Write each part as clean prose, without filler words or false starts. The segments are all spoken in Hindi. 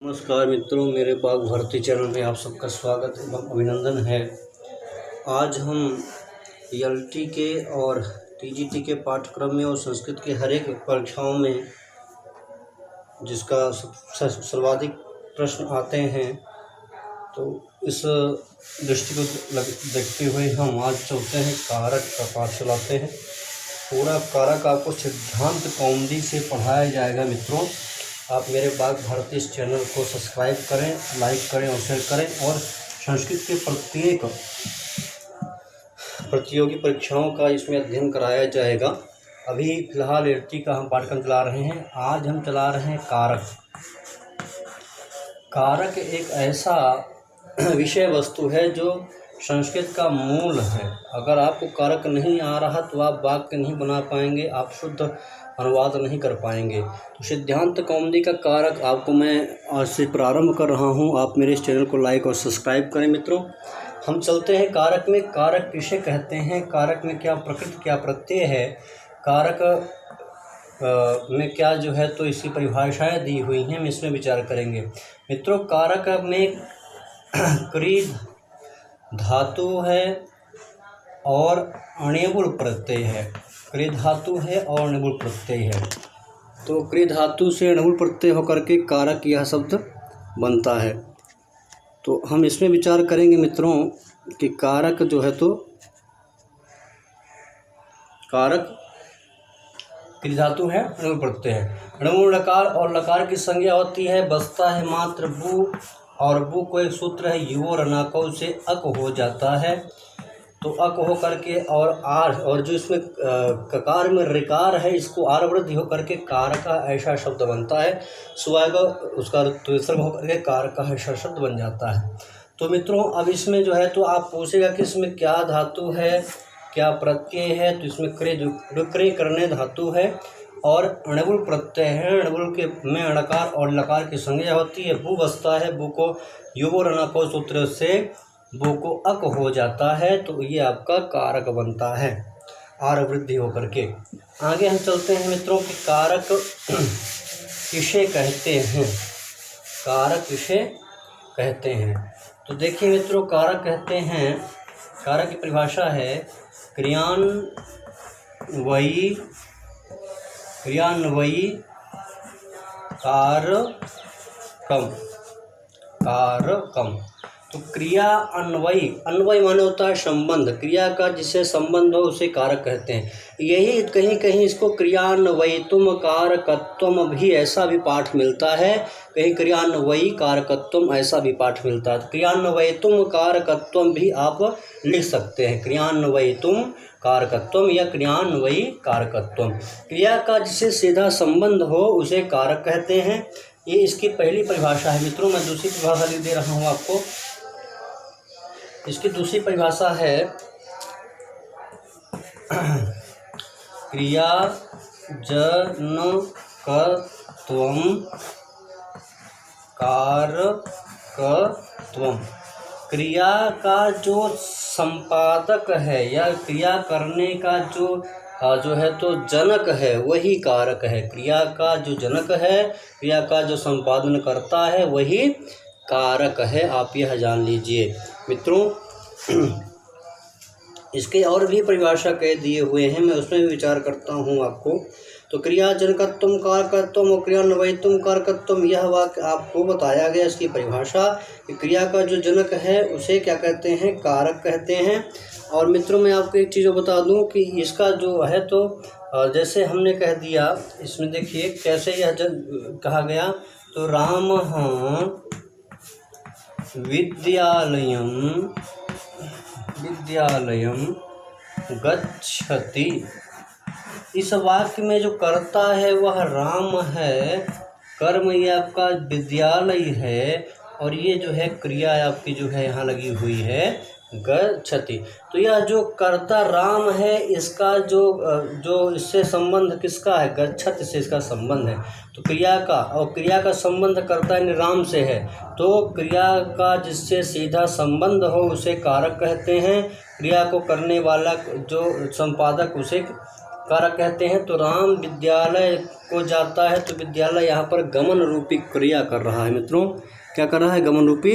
नमस्कार मित्रों, मेरे बाग भारती चैनल में आप सबका स्वागत एवं अभिनंदन है। आज हम एलटी के और टीजीटी के पाठ्यक्रम में और संस्कृत के हर एक परीक्षाओं में जिसका सर्वाधिक प्रश्न आते हैं, तो इस दृष्टि को देखते हुए हम आज चलते हैं कारक का पाठ चलाते हैं। पूरा कारक आपको सिद्धांत कौमुदी से पढ़ाया जाएगा। मित्रों, आप मेरे बाग भारती इस चैनल को सब्सक्राइब करें, लाइक करें और शेयर करें। और संस्कृत के प्रत्येक प्रतियोगी परीक्षाओं का इसमें अध्ययन कराया जाएगा। अभी फिलहाल एलटी का हम पाठ्यक्रम चला रहे हैं। आज हम चला रहे हैं कारक। कारक एक ऐसा विषय वस्तु है जो संस्कृत का मूल है। अगर आपको कारक नहीं आ रहा तो आप वाक्य नहीं बना पाएंगे, आप शुद्ध अनुवाद नहीं कर पाएंगे। तो सिद्धांत कौमुदी का कारक आपको मैं आज से प्रारंभ कर रहा हूं। आप मेरे इस चैनल को लाइक और सब्सक्राइब करें। मित्रों, हम चलते हैं कारक में। कारक किसे कहते हैं, कारक में क्या प्रकृति क्या प्रत्यय है, कारक में क्या जो है तो इसकी परिभाषाएं दी हुई हैं, हम इसमें विचार करेंगे। मित्रों, कारक में क्री धातु है और अण्यबुल प्रत्यय है। क्री धातु है और अण्यबुल प्रत्यय है। तो क्री धातु से अण्यबुल प्रत्यय होकर के कारक यह शब्द बनता है। तो हम इसमें विचार करेंगे मित्रों कि कारक जो है तो कारक क्री धातु है, अण्यबुल प्रत्यय है। अण्यबुल लकार और लकार की संज्ञा होती है, बसता है मात्र बु, और बु को एक सूत्र है युवो रनाको से अक हो जाता है। तो अक हो करके और आर, और जो इसमें ककार में रिकार है, इसको आर वृद्धि होकर के कारक का ऐसा शब्द बनता है। सुवाग उसका त्रिसर्ग होकर के कारक का ऐसा शब्द बन जाता है। तो मित्रों, अब इसमें जो है तो आप पूछेगा कि इसमें क्या धातु है, क्या प्रत्यय है। तो इसमें क्रे करने धातु है और अण्यबुल प्रत्यय है। अण्यबुल के में अणकार और लकार की संज्ञा होती है। बु बसता है, बु को युवो रनाको सूत्र से बु को अक हो जाता है। तो ये आपका कारक बनता है आर वृद्धि होकर के। आगे हम चलते हैं मित्रों कि कारक किसे कहते हैं। कारक किसे कहते हैं, तो देखिए मित्रों, कारक कहते हैं, कारक की परिभाषा है क्रियान्वयी कारकम। तो क्रिया अन्वयी, अन्वय माने होता है संबंध, क्रिया का जिससे संबंध हो उसे कारक कहते हैं। यही कहीं कहीं इसको क्रियान्वयितुम कारकत्वम भी ऐसा भी पाठ मिलता है, कहीं क्रियान्वयी कारकत्वम ऐसा भी पाठ मिलता है। क्रियान्वयितुम कारकत्वम भी आप लिख सकते हैं, क्रियान्वयितुम कारकत्वम या क्रियान्वयी कारकत्वम। क्रिया का जिससे सीधा संबंध हो उसे कारक कहते हैं। ये इसकी पहली परिभाषा है। मित्रों, मैं दूसरी परिभाषा लिख दे रहा हूँ आपको। इसकी दूसरी परिभाषा है क्रियाजनकत्वम कारकत्वम। क्रिया का जो संपादक है या क्रिया करने का जो है तो जनक है वही कारक है। क्रिया का जो जनक है, क्रिया का जो संपादन करता है वही कारक है, आप यह जान लीजिए। मित्रों, इसके और भी परिभाषा कह दिए हुए हैं, मैं उसमें भी विचार करता हूँ आपको। तो क्रिया जनकत्वम कारकत्वम और क्रियान्वयितुम कारकत्वम, यह वाक्य आपको बताया गया इसकी परिभाषा कि क्रिया का जो जनक है उसे क्या कहते हैं, कारक कहते हैं। और मित्रों, मैं आपको एक चीज़ बता दूं कि इसका जो है तो जैसे हमने कह दिया, इसमें देखिए कैसे यह कहा गया। तो राम विद्यालयम गच्छति। इस वाक्य में जो कर्ता है वह राम है, कर्म ये आपका विद्यालय है, और ये जो है क्रिया आपकी जो है यहाँ लगी हुई है गच्छति। तो यह जो कर्ता राम है, इसका जो इससे संबंध किसका है, गच्छति से इसका संबंध है। तो क्रिया का, और क्रिया का संबंध कर्ता यानी राम से है, तो क्रिया का जिससे सीधा संबंध हो उसे कारक कहते हैं। क्रिया को करने वाला जो संपादक उसे कारक कहते हैं। तो राम विद्यालय को जाता है, तो विद्यालय यहाँ पर गमन रूपी क्रिया कर रहा है मित्रों। क्या कर रहा है? गमन रूपी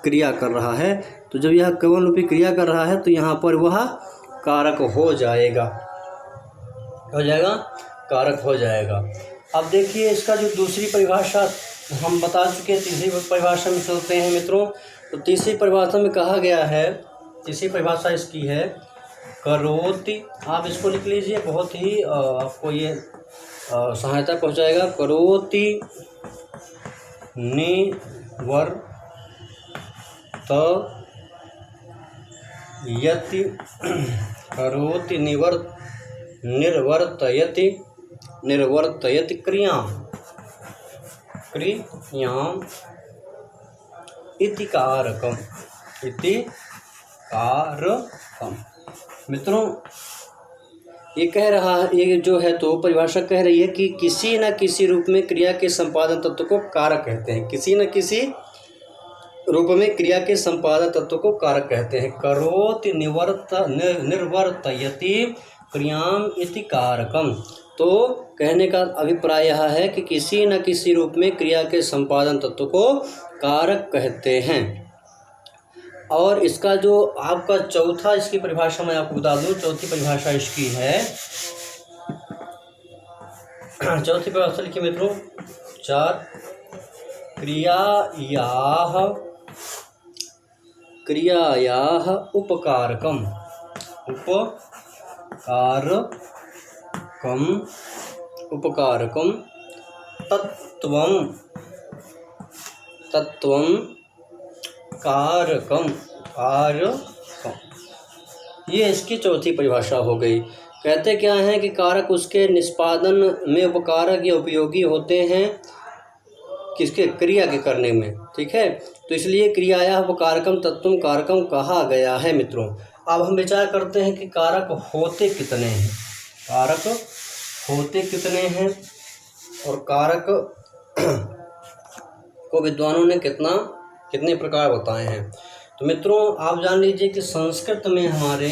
क्रिया कर रहा है। तो जब यह गमन रूपी क्रिया कर रहा है तो यहाँ पर वह कारक हो जाएगा, कारक हो जाएगा। अब देखिए इसका जो दूसरी परिभाषा हम बता चुके हैं, तीसरी परिभाषा में चलते हैं मित्रों। तो तीसरी परिभाषा में कहा गया है, तीसरी परिभाषा इसकी है करोति। आप इसको लिख लीजिए, बहुत ही आपको ये सहायता पहुंचाएगा। करोति निवर्तयति, करोति निर्वर्तयति क्रियाम इति कारकम। मित्रों ये कह रहा है, ये जो है तो परिभाषा कह रही है कि किसी न किसी रूप में क्रिया के संपादन तत्व को कारक कहते हैं। किसी न किसी रूप में क्रिया के संपादन तत्व को कारक कहते हैं। करोति निर्वर्तयति क्रियाम इति कारकम। तो कहने का अभिप्राय यह है कि किसी न किसी रूप में क्रिया के संपादन तत्व को कारक कहते हैं। और इसका जो आपका चौथा, इसकी परिभाषा मैं आपको बता दूं, चौथी परिभाषा इसकी है, चौथी परिभाषा लिखिए मित्रों 4, क्रियायाः उपकारकम तत्वं कारकम। ये इसकी चौथी परिभाषा हो गई। कहते क्या हैं कि कारक उसके निष्पादन में उपकारक या उपयोगी होते हैं, किसके? क्रिया के करने में, ठीक है। तो इसलिए क्रियाया उपकारकम तत्वम कारकम कहा गया है मित्रों। अब हम विचार करते हैं कि कारक होते कितने हैं, कारक होते कितने हैं, और कारक को विद्वानों ने कितने प्रकार बताए हैं। तो मित्रों आप जान लीजिए कि संस्कृत में हमारे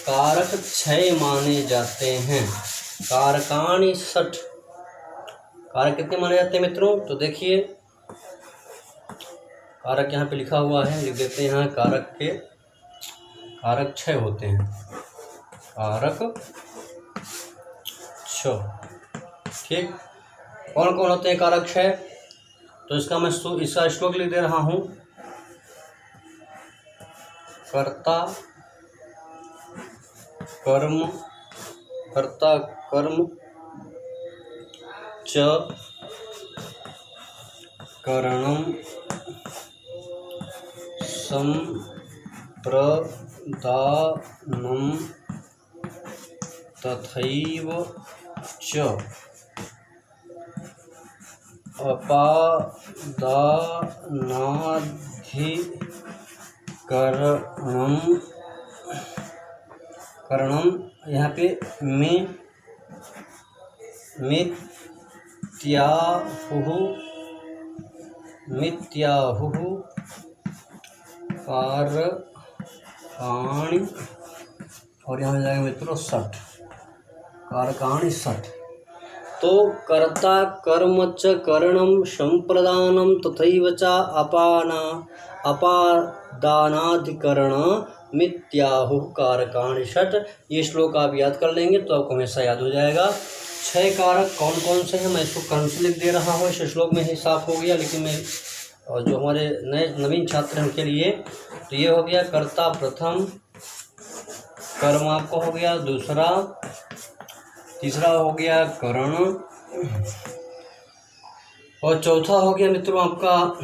कारक 6 माने जाते हैं। कारकाणि 60। कारक कितने माने जाते हैं मित्रों? तो देखिए कारक यहाँ पे लिखा हुआ है, लिख देते हैं यहाँ। कारक 6 होते हैं, कारक 6, ठीक। कौन कौन होते हैं कारक 6? तो इसका श्लोक लिख दे रहा हूँ। कर्ता कर्म च करणम संप्रदानम तथैव च अपादानाधिकरणम। यहाँ पे मित्याहुः कारकाणि, और यहाँ जाएगा मित्रों 60, कारकाणि 60। तो कर्ता कर्म च करणम संप्रदानम तथैव च अपादानाधिकरण मित्याहुः कारकाणि 60। ये श्लोक आप याद कर लेंगे तो आपको हमेशा याद हो जाएगा। 6 कारक कौन कौन से हैं मैं इसको कौन से लिख दे रहा हूँ, इस श्लोक में ही साफ हो गया। लेकिन मैं जो हमारे नए नवीन छात्र हैं उनके लिए तो ये हो गया कर्ता प्रथम, कर्म आपको हो गया दूसरा, तीसरा हो गया करण, और चौथा हो गया मित्रों आपका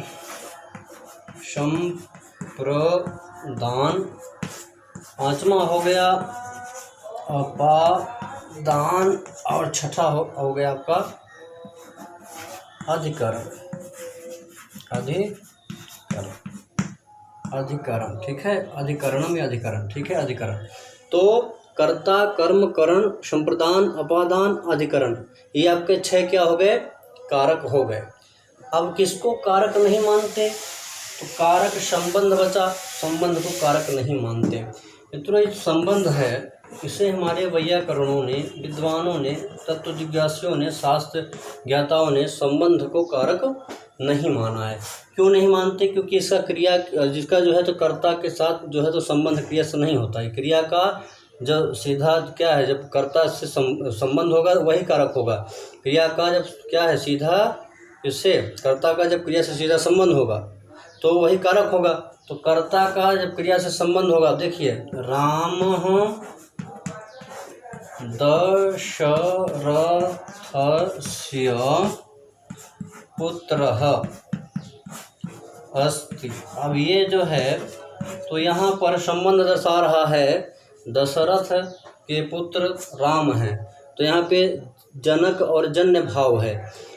संप्रदान, पांचवा हो गया अपादान, और छठा हो गया आपका अधिकरण, ठीक है। अधिकरणम या अधिकरण, ठीक है, अधिकरण। तो कर्ता कर्म करण संप्रदान अपादान अधिकरण, ये आपके 6 क्या हो गए? कारक हो गए। अब किसको कारक नहीं मानते? तो कारक संबंध बचा, संबंध को कारक नहीं मानते मित्रों। ये संबंध है, इसे हमारे वैयाकरणों ने, विद्वानों ने, तत्व जिज्ञासुओं ने, शास्त्र ज्ञाताओं ने संबंध को कारक नहीं माना है। क्यों नहीं मानते? क्योंकि इसका क्रिया जिसका जो है तो कर्ता के साथ जो है तो संबंध क्रिया से नहीं होता है। क्रिया का जो सीधा क्या है, जब कर्ता से संबंध होगा वही कारक होगा। क्रिया का जब क्या है सीधा, इससे कर्ता का जब क्रिया से सीधा संबंध होगा तो वही कारक होगा। तो कर्ता का जब क्रिया से संबंध होगा, देखिए राम दशरथस्य पुत्रः अस्ति। अब ये जो है तो यहाँ पर संबंध दर्शा रहा है, दशरथ के पुत्र राम हैं, तो यहाँ पे जनक और जन्य भाव है।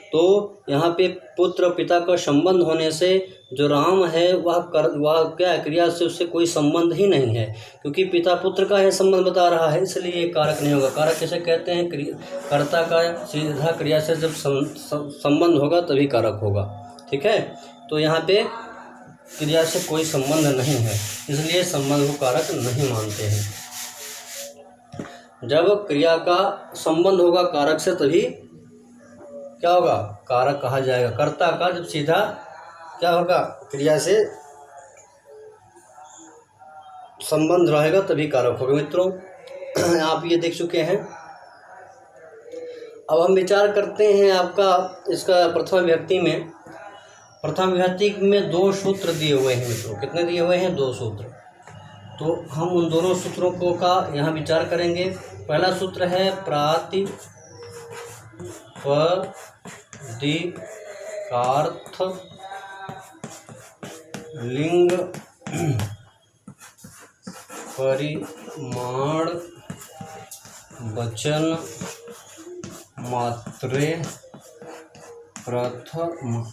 तो यहाँ पे पुत्र पिता का संबंध होने से जो राम है वह क्या क्रिया से उससे कोई संबंध ही नहीं है, क्योंकि पिता पुत्र का है संबंध बता रहा है, इसलिए ये कारक नहीं होगा। कारक कैसे कहते हैं? कर्ता का सीधा क्रिया से जब संबंध होगा तभी कारक होगा। ठीक है, तो यहाँ पे क्रिया से कोई संबंध नहीं है, इसलिए संबंध को कारक नहीं मानते हैं। जब क्रिया का संबंध होगा कारक से तभी क्या होगा, कारक कहा जाएगा। कर्ता का जब सीधा क्या होगा, क्रिया से संबंध रहेगा तभी कारक होगा। मित्रों आप ये देख चुके हैं। अब हम विचार करते हैं आपका इसका प्रथमा विभक्ति में। प्रथम विभक्ति में 2 सूत्र दिए हुए हैं मित्रों। कितने दिए हुए हैं? 2 सूत्र। तो हम उन दोनों सूत्रों को का यहाँ विचार करेंगे। पहला सूत्र है प्रातिपदिकार्थ लिंग परिमाण वचन मात्रे प्रथम।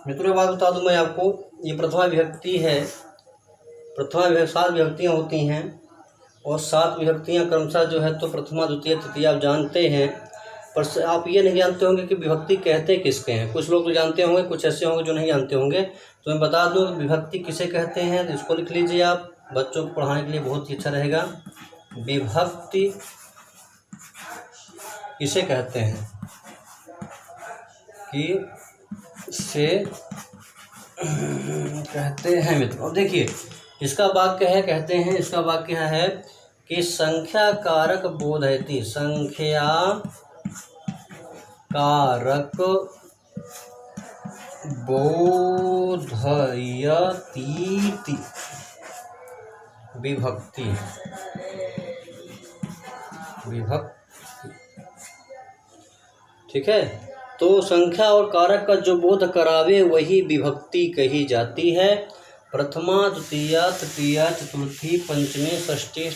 मित्रों बात बता दूं मैं आपको, ये प्रथमा विभक्ति है। प्रथमा विभक्ति 7 विभक्तियाँ होती हैं और 7 विभक्तियाँ क्रमशः जो है तो प्रथमा द्वितीय तृतीय आप जानते हैं, पर आप ये नहीं जानते होंगे कि विभक्ति कहते किसके हैं। कुछ लोग तो जानते होंगे, कुछ ऐसे होंगे जो नहीं जानते होंगे। तो मैं बता दूं विभक्ति किसे कहते हैं, तो इसको लिख लीजिए आप, बच्चों को पढ़ाने के लिए बहुत ही अच्छा रहेगा। विभक्ति किसे कहते हैं कि से कहते हैं मित्रों। अब देखिए इसका वाक्य है, कहते हैं इसका वाक्य है कि संख्या कारक बोधयति, संख्या कारक बोधयतीति विभक्ति। ठीक है, तो संख्या और कारक का जो बोध करावे वही विभक्ति कही जाती है। प्रथमा द्वितीया तृतीया चतुर्थी पंचमी षष्ठी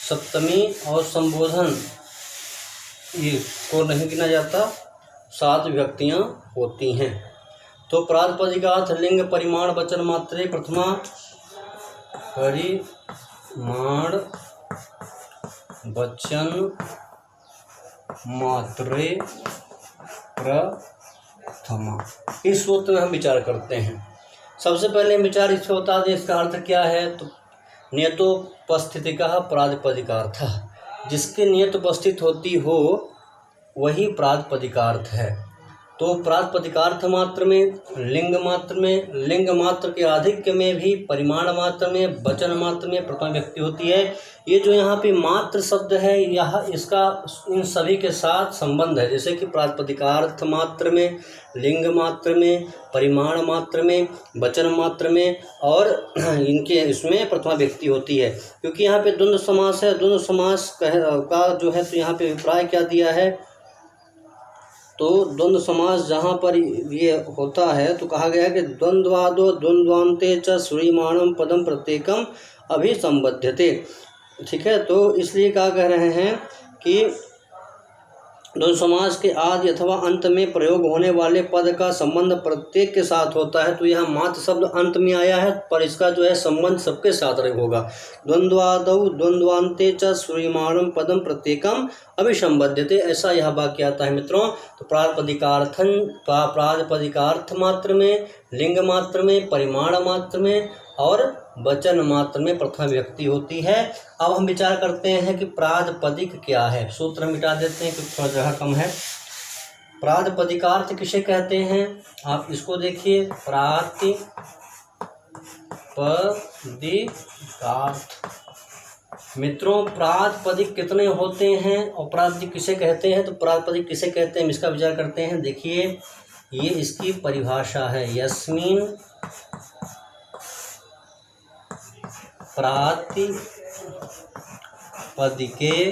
सप्तमी और संबोधन ये को नहीं गिना जाता, 7 विभक्तियाँ होती हैं। तो प्रातिपदिकार्थ लिंग परिमाण वचन मात्रे प्रथमा परिमाण वचन मात्रे प्रथमा। इस सूत्र में हम विचार करते हैं। सबसे पहले विचार इससे बता दें इसका अर्थ क्या है। तो नियतोपस्थितिका प्रातिपदिकार्थ, जिसके नियत उपस्थित होती हो वही प्रातिपदिकार्थ है। तो प्रातिपदिकार्थ मात्र में, लिंग मात्र के आधिक्य में भी, परिमाण मात्र में, वचन मात्र में प्रथमा विभक्ति होती है। ये जो यहाँ पे मात्र शब्द है यह इसका इन सभी के साथ संबंध है। जैसे कि प्रातिपदिकार्थ मात्र में, लिंग मात्र में, परिमाण मात्र में, वचन मात्र में और इनके इसमें प्रथमा विभक्ति होती है। क्योंकि यहाँ पे द्वंद्व समास है। द्वंद्व समास का जो है तो यहाँ पे अभिप्राय क्या दिया है, तो द्वंद्व समास जहाँ पर ये होता है तो कहा गया है कि द्वंद्वादो द्वंद्वान्ते च श्रूयमाणं पदम प्रत्येकम अभिसंबध्यते। ठीक है, तो इसलिए क्या कह रहे हैं कि द्वंद्व समास के आदि अथवा अंत में प्रयोग होने वाले पद का संबंध प्रत्येक के साथ होता है। तो यहाँ मात्र शब्द अंत में आया है पर इसका जो है संबंध सबके साथ होगा। द्वंद्वादौ द्वंद्वान्ते च श्रूयमाणं पदम प्रत्येकम अभिसंबध्यते, ऐसा यह वाक्य आता है मित्रों। तो प्रातिपदिकार्थ मात्र में, लिंग मात्र में, परिमाण मात्र में और वचन मात्र में प्रथम विभक्ति होती है। अब हम विचार करते हैं कि प्रातिपदिक क्या है। सूत्र हम मिटा देते हैं क्योंकि थोड़ा जगह कम है। प्रातिपदिकार्थ किसे कहते हैं, आप इसको देखिए। प्रातिपदिकार्थ मित्रों, प्रातिपदिक कितने होते हैं और प्रातिपदिक किसे कहते हैं, तो प्रातिपदिक किसे कहते हैं इसका विचार करते हैं। देखिए, ये इसकी परिभाषा है। यस्मिन प्रातिपदिके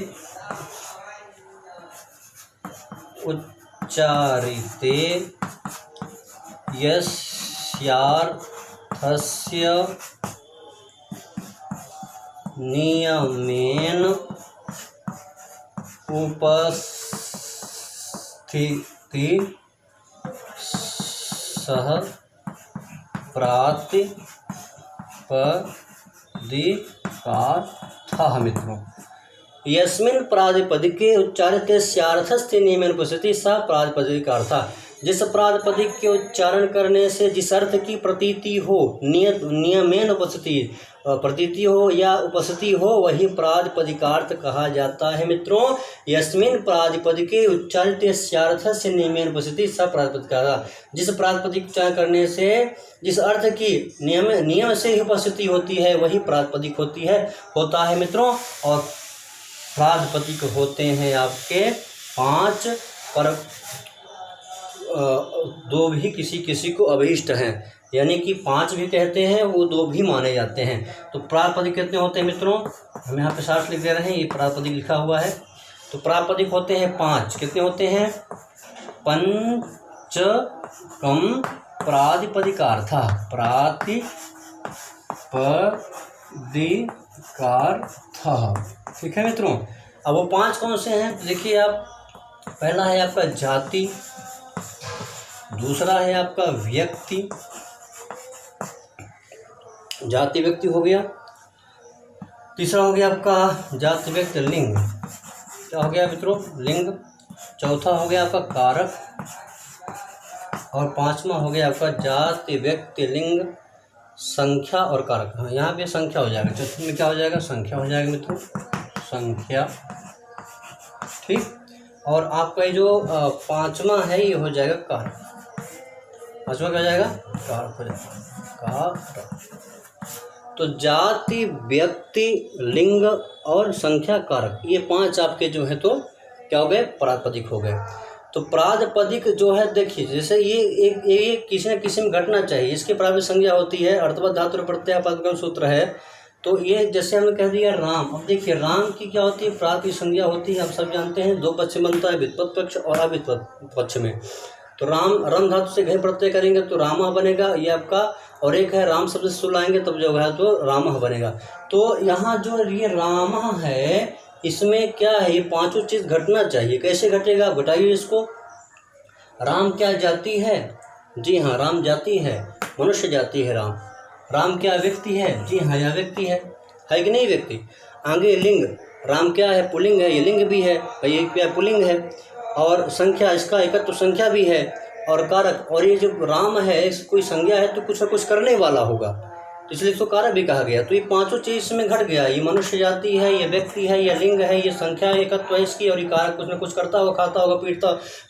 उच्चारिते यस्यार्थस्य नियमेन उपस्थिति सह प्रातिपदिकार्थः। मित्रों, यस्मिन् प्रातिपदिके उच्चारिते स्यार्थस्य नियमेन उपस्थिति सह प्रातिपदिकार्थः। जिस प्रातिपदिक के उच्चारण करने से जिस अर्थ की प्रतीति हो, नियमेन उपस्थिति प्रतीति हो या उपस्थिति हो, वही प्रातिपदिकार्थ कहा जाता है। मित्रों, यस्मिन् प्रातिपदिके उच्चारित स्यार्थस्य नियमेन उपस्थिति स प्रातिपदिकार्थ। जिस प्रातिपदिक उच्चारण करने से जिस अर्थ की नियम से ही उपस्थिति होती है, वही प्रातिपदिक होता है मित्रों। और प्रातिपदिक होते हैं आपके 5, पर 2 भी किसी को अभीष्ट हैं, यानी कि 5 भी कहते हैं, वो 2 भी माने जाते हैं। तो प्रातिपदिक कितने होते हैं मित्रों, हम यहाँ पे 60 लिख दे रहे हैं, ये प्रातिपदिक लिखा हुआ है। तो प्रातिपदिक होते हैं 5। कितने होते हैं, पंचकम प्रातिपदिकार्थः। प्रातिपदिकार्थः, ठीक है मित्रों। अब वो 5 कौन से हैं, तो देखिए आप, पहला है आपका जाति, दूसरा है आपका व्यक्ति, जाति व्यक्ति हो गया। तीसरा हो गया आपका जाति व्यक्ति लिंग, क्या हो गया मित्रों, लिंग। चौथा हो गया आपका कारक, और 5वां हो गया आपका जाति व्यक्ति लिंग संख्या और कारक। हाँ, यहाँ पे संख्या हो जाएगा, चौथे में क्या हो जाएगा, संख्या हो जाएगा मित्रों, संख्या, ठीक। और आपका ये जो 5वां है, ये हो जाएगा कारक। 5वां क्या हो जाएगा, कारक हो जाएगा, कारक। तो जाति व्यक्ति लिंग और संख्या कारक, ये 5 आपके जो है तो क्या हो गए, प्रातिपदिक हो गए। तो प्रातिपदिक जो है, देखिए जैसे ये किसी न किसी में घटना चाहिए, इसकी प्रातिपदिक संज्ञा होती है। अर्थवत धातु प्रत्यय प्रातिपदिक सूत्र है। तो ये जैसे हमने कह दिया राम, अब देखिए राम की क्या होती है, प्रातिपदिक संज्ञा होती है। आप सब जानते हैं 2 पक्ष बनता है, व्युत्पत्त पक्ष और अव्युत्पत्त पक्ष में। तो राम, रम धातु से घय प्रत्यय करेंगे तो रामा बनेगा ये आपका, और एक है राम शब्द से सुलाएंगे तब जो है तो रामः बनेगा। तो यहाँ जो ये रामः है, इसमें क्या है, ये 5 चीज़ घटना चाहिए। कैसे घटेगा, आप घटाइए इसको। राम क्या जाति है, जी हाँ राम जाति है, मनुष्य जाति है राम। राम क्या व्यक्ति है, जी हाँ यह व्यक्ति है कि नहीं व्यक्ति। आगे लिंग, राम क्या है, पुल्लिंग है, ये लिंग भी है, ये क्या पुल्लिंग है। और संख्या, इसका एकत्व संख्या भी है। और कारक, और ये जो राम है, कोई संज्ञा है तो कुछ न कुछ करने वाला होगा, तो इसलिए इसको कारक भी कहा गया। तो ये 5 चीज़ इसमें घट गया। ये मनुष्य जाति है, ये व्यक्ति है, ये लिंग है, ये संख्या एकत्व है इसकी, और ये कारक कुछ न कुछ करता होगा, खाता होगा,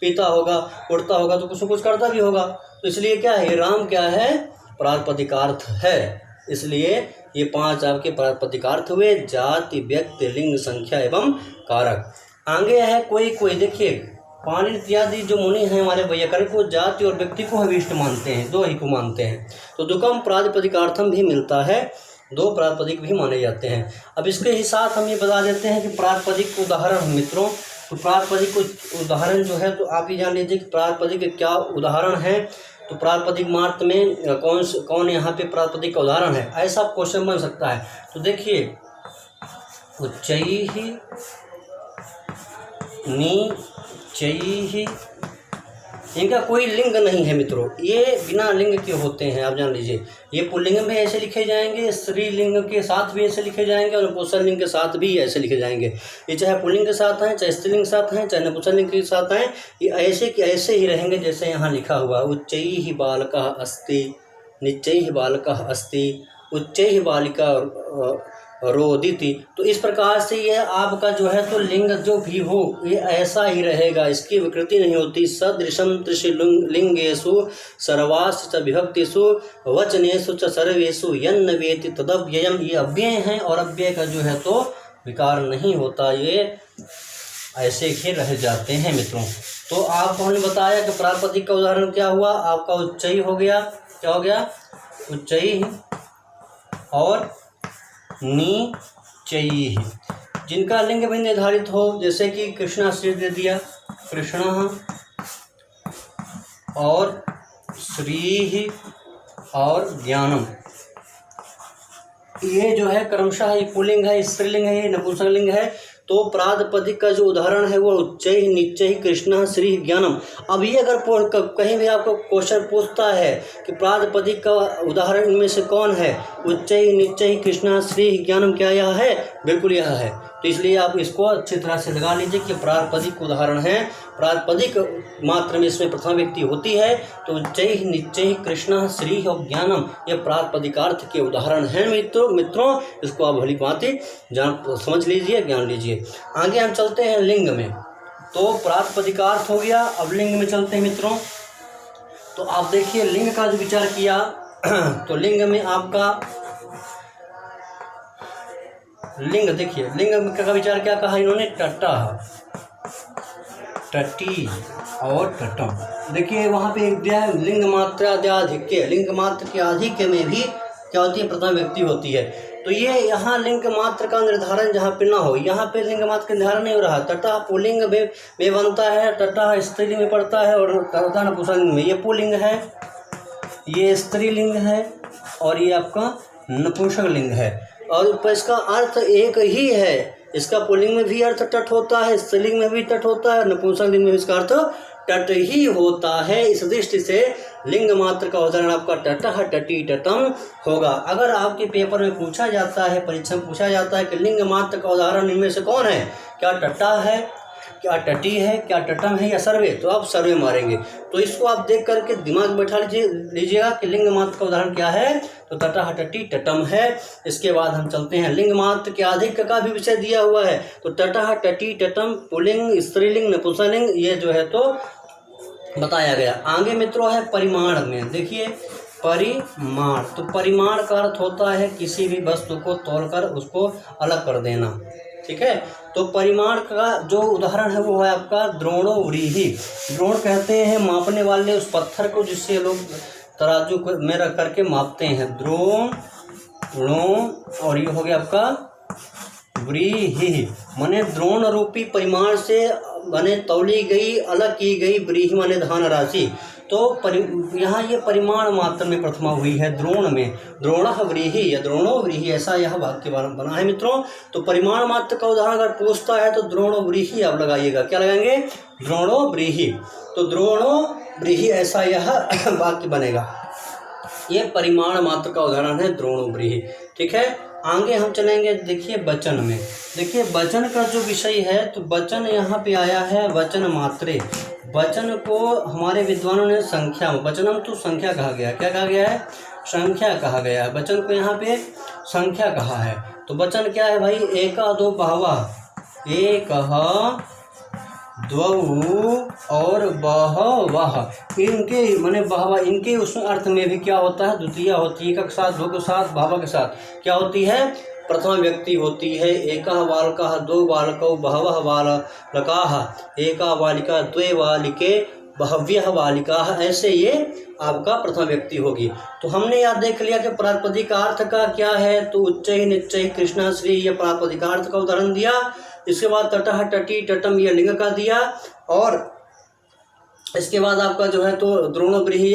पीता होगा, उड़ता होगा, तो कुछ न कुछ करता भी होगा। तो इसलिए क्या है, राम क्या है, प्रातिपदिकार्थ है। इसलिए ये 5 आपके प्रातिपदिकार्थ हुए, जाति व्यक्ति लिंग संख्या एवं कारक। आगे है कोई, देखिए पाणिनि इत्यादि जो मुनि हैं हमारे वैयाकरण को जाति और व्यक्ति को अभीष्ट मानते हैं, 2 ही को मानते हैं। तो दुकम प्रातिपदिकार्थम भी मिलता है, 2 प्रातिपदिक भी माने जाते हैं। अब इसके ही साथ हम ये बता देते हैं कि प्रातिपदिक उदाहरण मित्रों। तो प्रातिपदिक उदाहरण जो है, तो आप ही जान लीजिए कि प्रातिपदिक के क्या उदाहरण है। तो प्रातिपदिक मात्र में कौन यहाँ पे प्रातिपदिक का उदाहरण है, ऐसा क्वेश्चन बन सकता है। तो देखिए, उच्चैः नीचैः इनका कोई लिंग नहीं है मित्रों, ये बिना लिंग के होते हैं, आप जान लीजिए। ये पुल्लिंग में ऐसे लिखे जाएंगे, स्त्रीलिंग के साथ भी ऐसे लिखे जाएंगे और नपुंसकलिंग के साथ भी ऐसे लिखे जाएंगे। ये चाहे पुल्लिंग के साथ हैं, चाहे स्त्रीलिंग के साथ हैं, चाहे नपुंसकलिंग के साथ हैं, ये ऐसे के ऐसे ही रहेंगे जैसे यहाँ लिखा हुआ उच्चैः बालकः अस्ति, निच्चैः बालकः अस्ति, उच्चैः बालिका रोदिति। तो इस प्रकार से ये आपका जो है तो लिंग जो भी हो ये ऐसा ही रहेगा, इसकी विकृति नहीं होती। सदृशम त्रिशलिंगेषु सर्वासु च विभक्तिषु वचनेषु च सर्वेषु यन्न वेति तदव्ययम्। ये अव्यय हैं और अव्यय का जो है तो विकार नहीं होता, ये ऐसे ही रह जाते हैं मित्रों। तो आपको हमने बताया कि प्रातिपदिक का उदाहरण क्या हुआ, आपका उच्चैः हो गया, क्या हो गया, उच्चैः और नीचैः। जिनका लिंग भी निर्धारित हो, जैसे कि कृष्णा श्री दे दिया, कृष्ण और श्री और ज्ञानम, ये जो है क्रमशः ये पुल्लिंग है, स्त्रीलिंग है, ये नपुंसकलिंग है। तो प्रातिपदिक का जो उदाहरण है वो उच्चैः, निच्चैः, कृष्ण, श्री, ज्ञानम। अब ये अगर कहीं भी आपको क्वेश्चन पूछता है कि प्रातिपदिक का उदाहरण इनमें से कौन है, उच्चैः, निच्चैः, कृष्ण, श्री, ज्ञानम, क्या यह है, बिल्कुल यह है। तो इसलिए आप इसको अच्छी तरह से लगा लीजिए कि प्रातिपदिक उदाहरण है, प्रातिपदिक मात्र में इसमें प्रथम व्यक्ति होती है। तो उच्चैः, निच्चैः, कृष्ण, श्री और ज्ञानम ये प्रातिपदिकार्थ के उदाहरण हैं मित्रों। इसको आप भली भांति समझ लीजिए, ज्ञान लीजिए। आगे हम चलते हैं लिंग में। तो प्रातिपदिकार्थ हो गया, अब लिंग में चलते हैं मित्रों। तो आप देखिए लिंग का जो विचार किया तो लिंग में आपका लिंग देखिए, लिंग का विचार क्या कहा इन्होंने, टटः, टटी और टटम। देखिए वहाँ पे एक दिया है लिंग मात्राद्याधिक्य, लिंग मात्र के आधिक्य में भी क्या होती है, प्रथम व्यक्ति होती है। तो ये यहाँ लिंग मात्र का निर्धारण जहाँ पे ना हो, यहाँ पे लिंग मात्र का निर्धारण नहीं हो रहा। टटः पुल्लिंग में बनता है, टटः स्त्रीलिंग में पड़ता है और टटः नपुंसकलिंग में। ये पुल्लिंग है, ये स्त्रीलिंग है और ये आपका नपुंसकलिंग है। और इसका अर्थ एक ही है, इसका पुल्लिंग में भी अर्थ टट होता है, स्त्रीलिंग में भी टट होता है और नपुंसकलिंग में भी इसका अर्थ टट ही होता है। इस दृष्टि से लिंग मात्र का उदाहरण आपका टटः, टटी, टटम होगा। अगर आपके पेपर में पूछा जाता है, परीक्षा में पूछा जाता है कि लिंग मात्र का उदाहरण इनमें से कौन है, क्या टटा है, क्या टटी है, क्या टटम है या सर्वे, तो आप सर्वे मारेंगे। तो इसको आप देख करके दिमाग में बैठा लीजिएगा कि लिंग मात्र का उदाहरण क्या है, तो टटः, टटी, टटम है। इसके बाद हम चलते हैं लिंग मात्र के अधिक का भी विषय दिया हुआ है। तो टटः, टटी, टटम, पुल्लिंग, स्त्रीलिंग, नपुंसकलिंग ये जो है तो बताया गया। आगे मित्रों है परिमाण में, देखिए परिमाण। तो परिमाण का अर्थ होता है किसी भी वस्तु को तोलकर उसको अलग कर देना, ठीक है। तो परिमाण का जो उदाहरण है वो है आपका द्रोणो व्रीहि। द्रोण कहते हैं मापने वाले उस पत्थर को जिससे लोग तराजू में रख करके मापते हैं, द्रोण, और ये हो गया आपका व्रीहि, माने द्रोण रूपी परिमाण से माने तौली गई, अलग की गई, व्रीहि माने धन राशि। तो यहाँ ये परिमाण मात्र में प्रथमा हुई है द्रोण में, द्रोणः व्रीहि या द्रोणो व्रीहि, ऐसा यह वाक्य बना है मित्रों। तो परिमाण मात्र का उदाहरण अगर पूछता है तो द्रोणो व्रीहि आप लगाइएगा, क्या लगाएंगे, द्रोणो व्रीहि। तो द्रोणो व्रीहि ऐसा यह वाक्य बनेगा। ये परिमाण मात्र का उदाहरण है द्रोणो व्रीहि, ठीक है। आगे हम चलेंगे, देखिए वचन में। देखिए वचन का जो विषय है तो वचन यहाँ पे आया है वचन मात्रे। वचन को हमारे विद्वानों ने संख्या, वचनम तो संख्या कहा गया, क्या कहा गया है, संख्या कहा गया है। वचन को यहाँ पे संख्या कहा है। तो वचन क्या है भाई, एका दो बहवः, एक द्वौ और बहवः, इनके माने बहवः, इनके उसमें अर्थ में भी क्या होता है, द्वितीय होती है, एक के साथ, दो के साथ, बहवः के साथ क्या होती है, प्रथम व्यक्ति होती है। एकः बालकः, दो बालकौ, बहवः बालकाः, एका बालिका, द्वे बालिके, बहव्यः बालिकाः, ऐसे ये आपका प्रथम व्यक्ति होगी। तो हमने याद देख लिया कि प्रातिपदिकार्थ का क्या है, तो उच्चैः, निच्चैः, कृष्ण, श्री ये प्रातिपदिकार्थ का उदाहरण दिया। इसके बाद टटः, टटी, टटम ये लिंग का दिया। और इसके बाद आपका जो है तो द्रोणो व्रीहि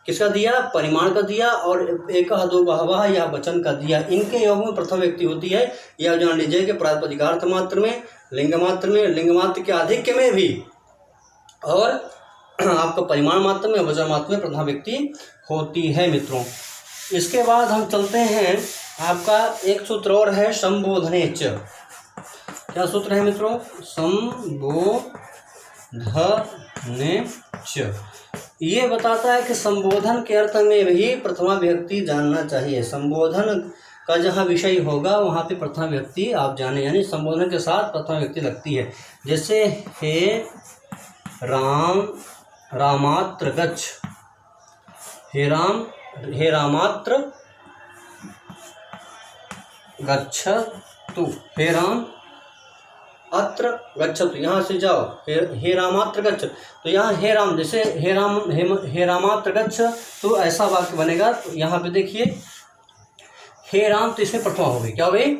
किसका दिया, परिमाण का दिया। और एकः दो बहवः या वचन का दिया। इनके योग में प्रथम व्यक्ति होती है, यह जान लीजिए कि प्रातिपदिकार्थ मात्र में, लिंग मात्र में, लिंग मात्र के आधिक्य में भी और आपका परिमाण मात्र में, वजन मात्र में प्रथमा व्यक्ति होती है मित्रों। इसके बाद हम चलते हैं, आपका एक सूत्र और है संबोधनेच। क्या सूत्र है मित्रों? संबोधनेच। ये बताता है कि संबोधन के अर्थ में भी प्रथमा व्यक्ति जानना चाहिए। संबोधन का जहाँ विषय होगा वहाँ पे प्रथमा व्यक्ति आप जाने, यानी संबोधन के साथ प्रथमा व्यक्ति लगती है। जैसे हे राम रामात्र गच्छ, हे राम हे रामात्र गच्छतु, हे राम अत्र गच्छतु, यहाँ से जाओ, हे रामात्र गच्छ। तो यहाँ हे राम, जैसे हे रामात्र गच्छ, तो ऐसा वाक्य बनेगा। तो यहाँ पे देखिए हे राम, तो इसमें प्रथमा हो गई, क्या हो गई?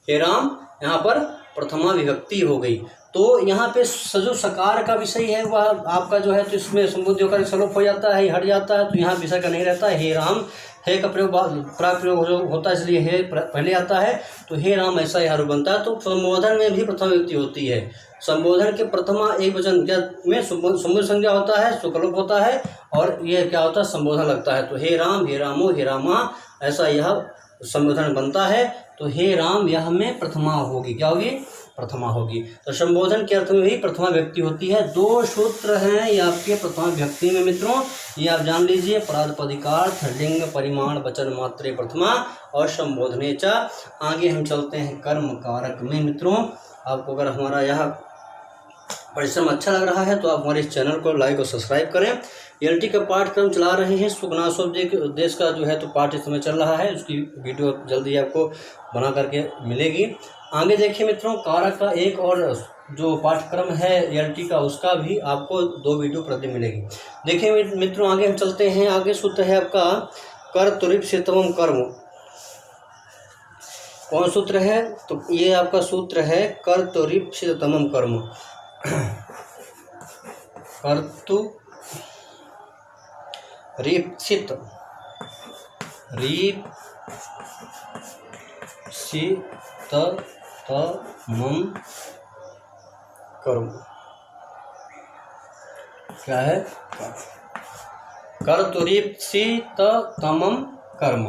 हे राम, यहाँ पर प्रथमा विभक्ति हो गई। तो यहाँ पे जो सकार का विषय है वह आपका जो है, तो इसमें संबोधित होकर सलोप हो जाता है, हट जाता है। तो यहाँ विषय का नहीं रहता है। हे राम, हे का प्रयोग प्राग प्रयोग जो होता है, इसलिए हे पहले आता है। तो हे राम ऐसा यहाँ रूप बनता है। तो संबोधन में भी प्रथमा विभक्ति होती है। संबोधन के प्रथमा एक वचन क्या में संबोधन संज्ञा होता है, सुकलोप होता है, और ये क्या होता है? संबोधन लगता है। तो हे राम, हे रामो, हे रामा, ऐसा यह संबोधन बनता है। तो हे राम यह में प्रथमा होगी, क्या होगी? प्रथमा होगी। तो संबोधन के अर्थ में भी प्रथमा व्यक्ति होती है। दो सूत्र हैं ये आपके प्रथमा व्यक्ति में मित्रों, ये आप जान लीजिए। प्रातिपदिकार्थ, लिंग, परिमाण, वचन मात्रे प्रथमा और संबोधनेचा। आगे हम चलते हैं कर्म कारक में मित्रों। आपको अगर हमारा यह परिश्रम अच्छा लग रहा है तो आप हमारे इस चैनल को लाइक और सब्सक्राइब करें। ELT का पाठ्यक्रम चला रहे हैं। सुगनासोपदेश का जो है तो पाठ इस समय चल रहा है, उसकी वीडियो जल्दी आपको बना करके मिलेगी। आगे देखिए मित्रों, कारक का एक और जो पाठ्यक्रम है ELT का, उसका भी आपको 2 वीडियो प्रति मिलेगी। देखिए मित्रों, आगे हम चलते हैं। आगे सूत्र है आपका कर्तुरीप्सितमम कर्म। कौन सूत्र है? तो ये आपका सूत्र है कर्तुरीप्सितमम कर्म। कर्तुरीप्सितमम कर्म क्या है? कर्तुरीप्सितमम कर्म।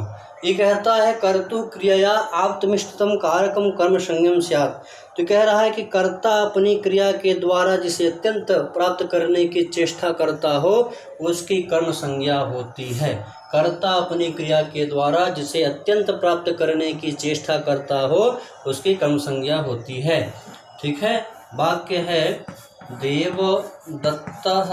ये कहता है कर्तु क्रिया आप्तमिष्टतम कारकम कर्म संज्ञम स्यात्। तो कह रहा है कि कर्ता अपनी क्रिया के द्वारा जिसे अत्यंत प्राप्त करने की चेष्टा करता हो उसकी कर्म संज्ञा होती है। कर्ता अपनी क्रिया के द्वारा जिसे अत्यंत प्राप्त करने की चेष्टा करता हो उसकी कर्म संज्ञा होती है। ठीक है। वाक्य है देवदत्तः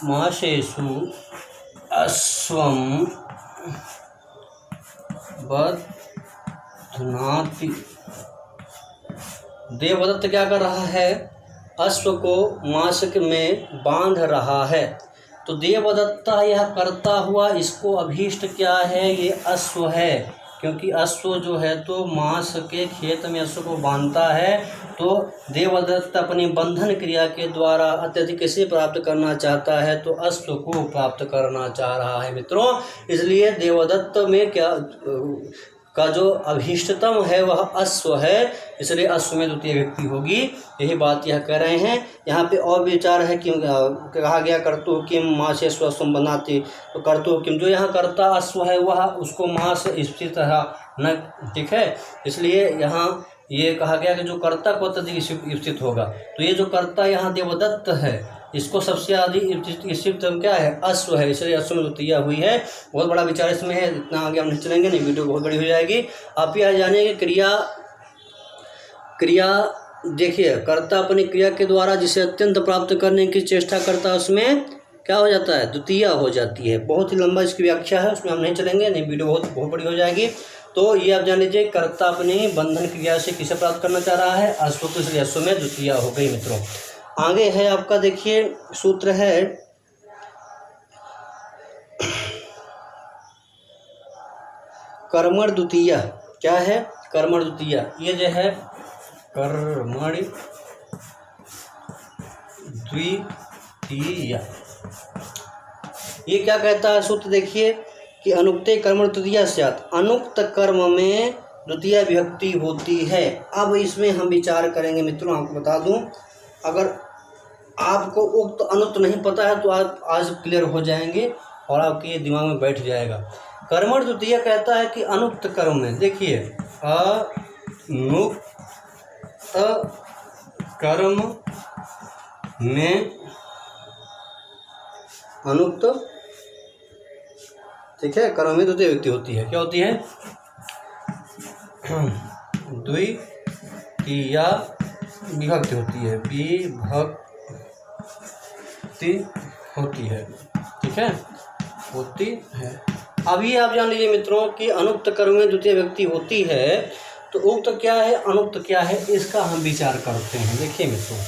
मासेषु अश्वं बध्नाति। देवदत्त क्या कर रहा है? अश्व को मासक में बांध रहा है। तो देवदत्त यह करता हुआ, इसको अभीष्ट क्या है? ये अश्व है, क्योंकि अश्व जो है तो मांस के खेत में अश्व को बांधता है। तो देवदत्त अपनी बंधन क्रिया के द्वारा अत्यधिक किसे प्राप्त करना चाहता है? तो अश्व को प्राप्त करना चाह रहा है मित्रों। इसलिए देवदत्त में क्या का जो अभीष्टतम है वह अश्व है, इसलिए अश्व में द्वितीय व्यक्ति होगी। यही बात यह कह रहे हैं। यहाँ पे और विचार है कि कहा गया कर्तु किम मासेषु अश्वम बध्नाति। तो कर्तु किम, जो यहाँ कर्ता अश्व है वह उसको मास स्थित न, ठीक है। इसलिए यहाँ ये कहा गया कि जो कर्ता को अत्यधिक स्थित होगा। तो ये जो कर्ता यहाँ देवदत्त है, इसको सबसे अधिक स्थित क्या है? अश्व है, इसलिए अश्व में द्वितीय हुई है। बहुत बड़ा विचार इसमें है, इतना आगे हम नहीं चलेंगे, नहीं वीडियो बहुत बड़ी हो जाएगी। आप यह जानिए कि क्रिया देखिए, कर्ता अपनी क्रिया के द्वारा जिसे अत्यंत प्राप्त करने की चेष्टा करता है उसमें क्या हो जाता है? द्वितीय हो जाती है। बहुत ही लंबा इसकी व्याख्या है, उसमें हम नहीं चलेंगे, नहीं वीडियो बहुत बड़ी हो जाएगी। तो ये आप जान लीजिए, कर्ता अपनी बंधन क्रिया से किसे प्राप्त करना चाह रहा है? अश्व को, इसलिए अश्व में द्वितीय हो गई मित्रों। आगे है आपका, देखिए सूत्र है कर्मण द्वितीय। क्या है? कर्मण द्वितीय। ये जो है कर्मण द्वितीय, ये क्या कहता है सूत्र? देखिए कि अनुक्ते कर्मण द्वितीया स्यात्। अनुक्त कर्म में द्वितीय विभक्ति होती है। अब इसमें हम विचार करेंगे मित्रों। आपको बता दूं, अगर आपको उक्त अनुक्त नहीं पता है तो आप आज क्लियर हो जाएंगे और आपके ये दिमाग में बैठ जाएगा। कर्मण द्वितीय कहता है कि अनुक्त कर्म में, देखिए अनुक्त कर्म में, अनुक्त, ठीक है, कर्म में द्वितीय विभक्ति होती है। क्या होती है? द्वितीया विभक्ति होती है, विभक्ति होती है, ठीक है, होती है। अभी आप जान लीजिए मित्रों कि अनुक्त कर्म में द्वितीय विभक्ति होती है, तो उक्त क्या है, अनुक्त क्या है, इसका हम विचार करते हैं। देखिए मित्रों,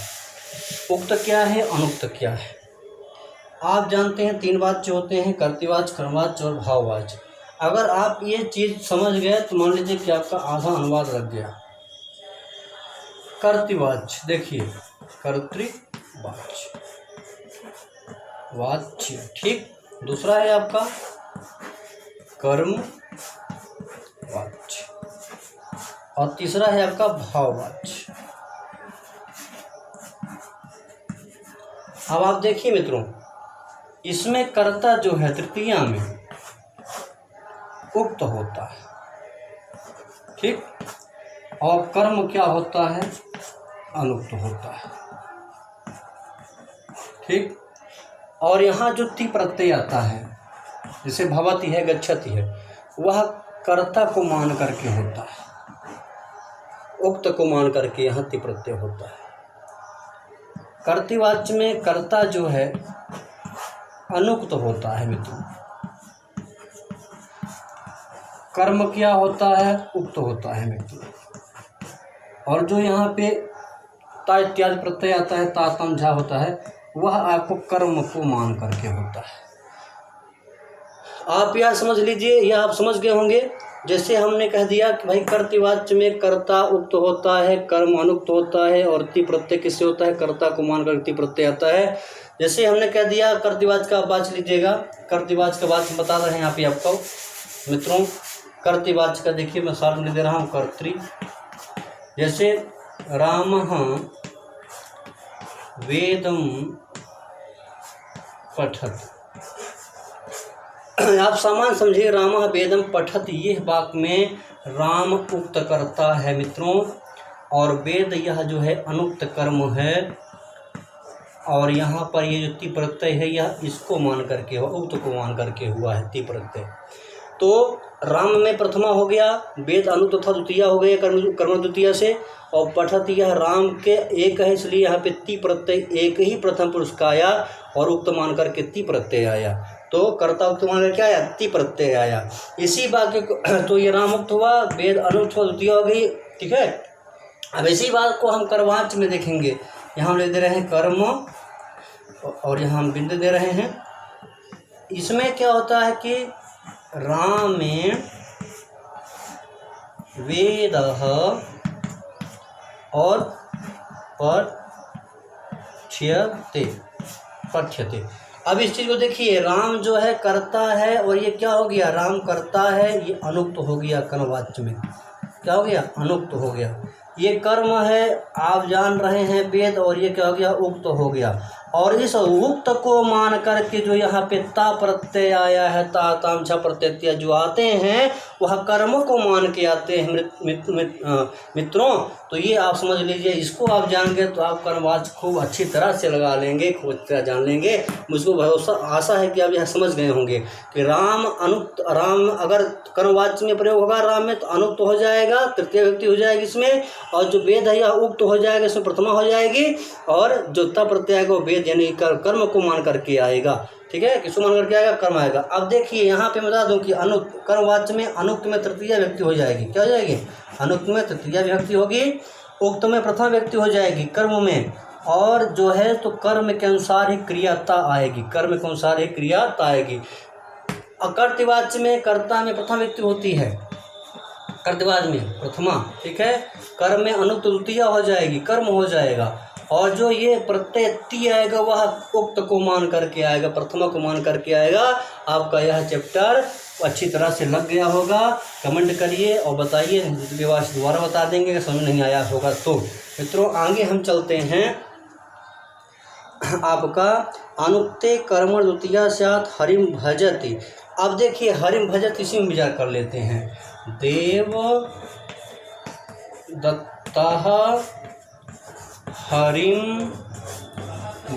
उक्त क्या है, अनुक्त क्या है। आप जानते हैं 3 वाच्य होते हैं, कर्तृवाच्य, कर्मवाच्य और भाववाच्य। अगर आप ये चीज़ समझ गए तो मान लीजिए कि आपका आधा अनुवाद लग गया। कर्तृवाच्य, देखिए कर्तृवाच्य, वाच्य, ठीक। दूसरा है आपका कर्मवाच्य और तीसरा है आपका भाववाच्य। अब आप देखिए मित्रों, इसमें कर्ता जो है तृतीया में उक्त होता है, ठीक, और कर्म क्या होता है, अनुक्त होता है, ठीक। और यहाँ जो ति प्रत्यय आता है, जैसे भवति है, गच्छति है, वह कर्ता को मान करके होता है, उक्त को मान करके यहाँ ति प्रत्यय होता है। कर्तृवाच्य में कर्ता जो है अनुक्त होता है मित्रों, कर्म क्या होता है, उक्त होता है मित्रों। और जो यहाँ पे ता इत्यादि प्रत्यय आता है, ता तम झा होता है, वह आपको कर्म को मान करके होता है। आप यह समझ लीजिए, यह आप समझ गए होंगे। जैसे हमने कह दिया कि भाई कर्तृवाच्य में कर्ता उक्त होता है, कर्म अनुक्त होता है, और ति प्रत्यय किससे होता है, कर्ता को मान कर ति प्रत्यय आता है। जैसे हमने कह दिया कर्तृवाच्य का वाच्य लीजिएगा, कर्तृवाच्य का वाच्य बता रहे हैं यहाँ पे आपको मित्रों। कर्तृवाच्य का देखिए मैं साथ में दे रहा हूँ, कर्तृ, जैसे रामः वेदम पठत। आप सामान्य समझिए, रामः वेदम पठत, ये वाक्य में राम उक्त करता है मित्रों, और वेद यह जो है अनुक्त कर्म है, और यहाँ पर ये जो ति प्रत्यय है यह इसको मान करके हुआ, उक्त को मान करके हुआ है ति प्रत्यय। तो राम में प्रथमा हो गया, वेद अनुक्त तथा द्वितीय हो गए कर्म द्वितीय से, और पठत यह राम के एक है, इसलिए यहाँ पे ति प्रत्यय एक ही प्रथम पुरुष का आया और उक्त मान करके ति प्रत्यय आया। तो कर्ता उक्त मान करके आया, ति प्रत्यय आया। इसी वाक्य को तो ये राम उक्त हुआ, वेद अनुक्त हुआ, द्वितीय हो गई, ठीक है। अब इसी बात को हम कर्मवाच्य में देखेंगे। यहाँ हम ले दे रहे हैं कर्म और यहाँ हम बिंदु दे रहे हैं। इसमें क्या होता है कि रामेण वेदः और पठ्यते। अब इस चीज़ को देखिए, राम जो है करता है, और ये क्या हो गया, राम करता है, ये अनुक्त हो गया। कर्मवाच्य में क्या हो गया, अनुक्त हो गया। ये कर्म है, आप जान रहे हैं वेद, और ये क्या हो गया, उक्त हो गया। और इस उक्त को मान करके जो यहाँ पे ता प्रत्यय आया है, ता ताम झा प्रत्यय जो आते हैं वह कर्म को मान के आते हैं मित्रों। तो ये आप समझ लीजिए, इसको आप जान गए तो आप कर्मवाच्य खूब अच्छी तरह से लगा लेंगे, खूब अच्छी तरह जान लेंगे। मुझको भरोसा आशा है कि आप यह समझ गए होंगे कि राम अनुक्त, राम अगर कर्मवाच्य में प्रयोग होगा राम में तो अनुक्त हो जाएगा, तृतीय व्यक्ति हो जाएगी इसमें, और जो वेद है यह उक्त हो जाएगा, इसमें प्रथमा हो जाएगी, और जो ता प्रत्यय आएगा वो वेद यानी कर्म को मान करके आएगा, ठीक है। किसको मान करके आएगा, कर्म आएगा। अब देखिए यहाँ पे बता दूं कि अनुक्त, कर्मवाच्य में अनुक्त में तृतीय व्यक्ति हो जाएगी, क्या हो जाएगी, अनुक्त में तृतीय व्यक्ति होगी, उक्त में प्रथम व्यक्ति हो जाएगी कर्म में, और जो है तो कर्म के अनुसार ही क्रियाता आएगी, कर्म के अनुसार ही क्रियाता आएगी। कर्तृवाच्य में कर्ता में प्रथम व्यक्ति होती है, कर्तृवाच्य में प्रथमा, ठीक है। कर्म में अनुक्त द्वितीय हो जाएगी, कर्म हो जाएगा, और जो ये प्रत्यय ति आएगा वह उक्त को मान करके आएगा, प्रथमा को मान करके आएगा। आपका यह चैप्टर अच्छी तरह से लग गया होगा। कमेंट करिए और बताइए, के बाद दोबारा बता देंगे कि समझ नहीं आया होगा तो। मित्रों आगे हम चलते हैं। आपका अनुक्ते कर्मण द्वितीया स्यात् हरिम भजति। अब देखिए हरिम भजति इसी में विचार कर लेते हैं। देव दत्तः हरिम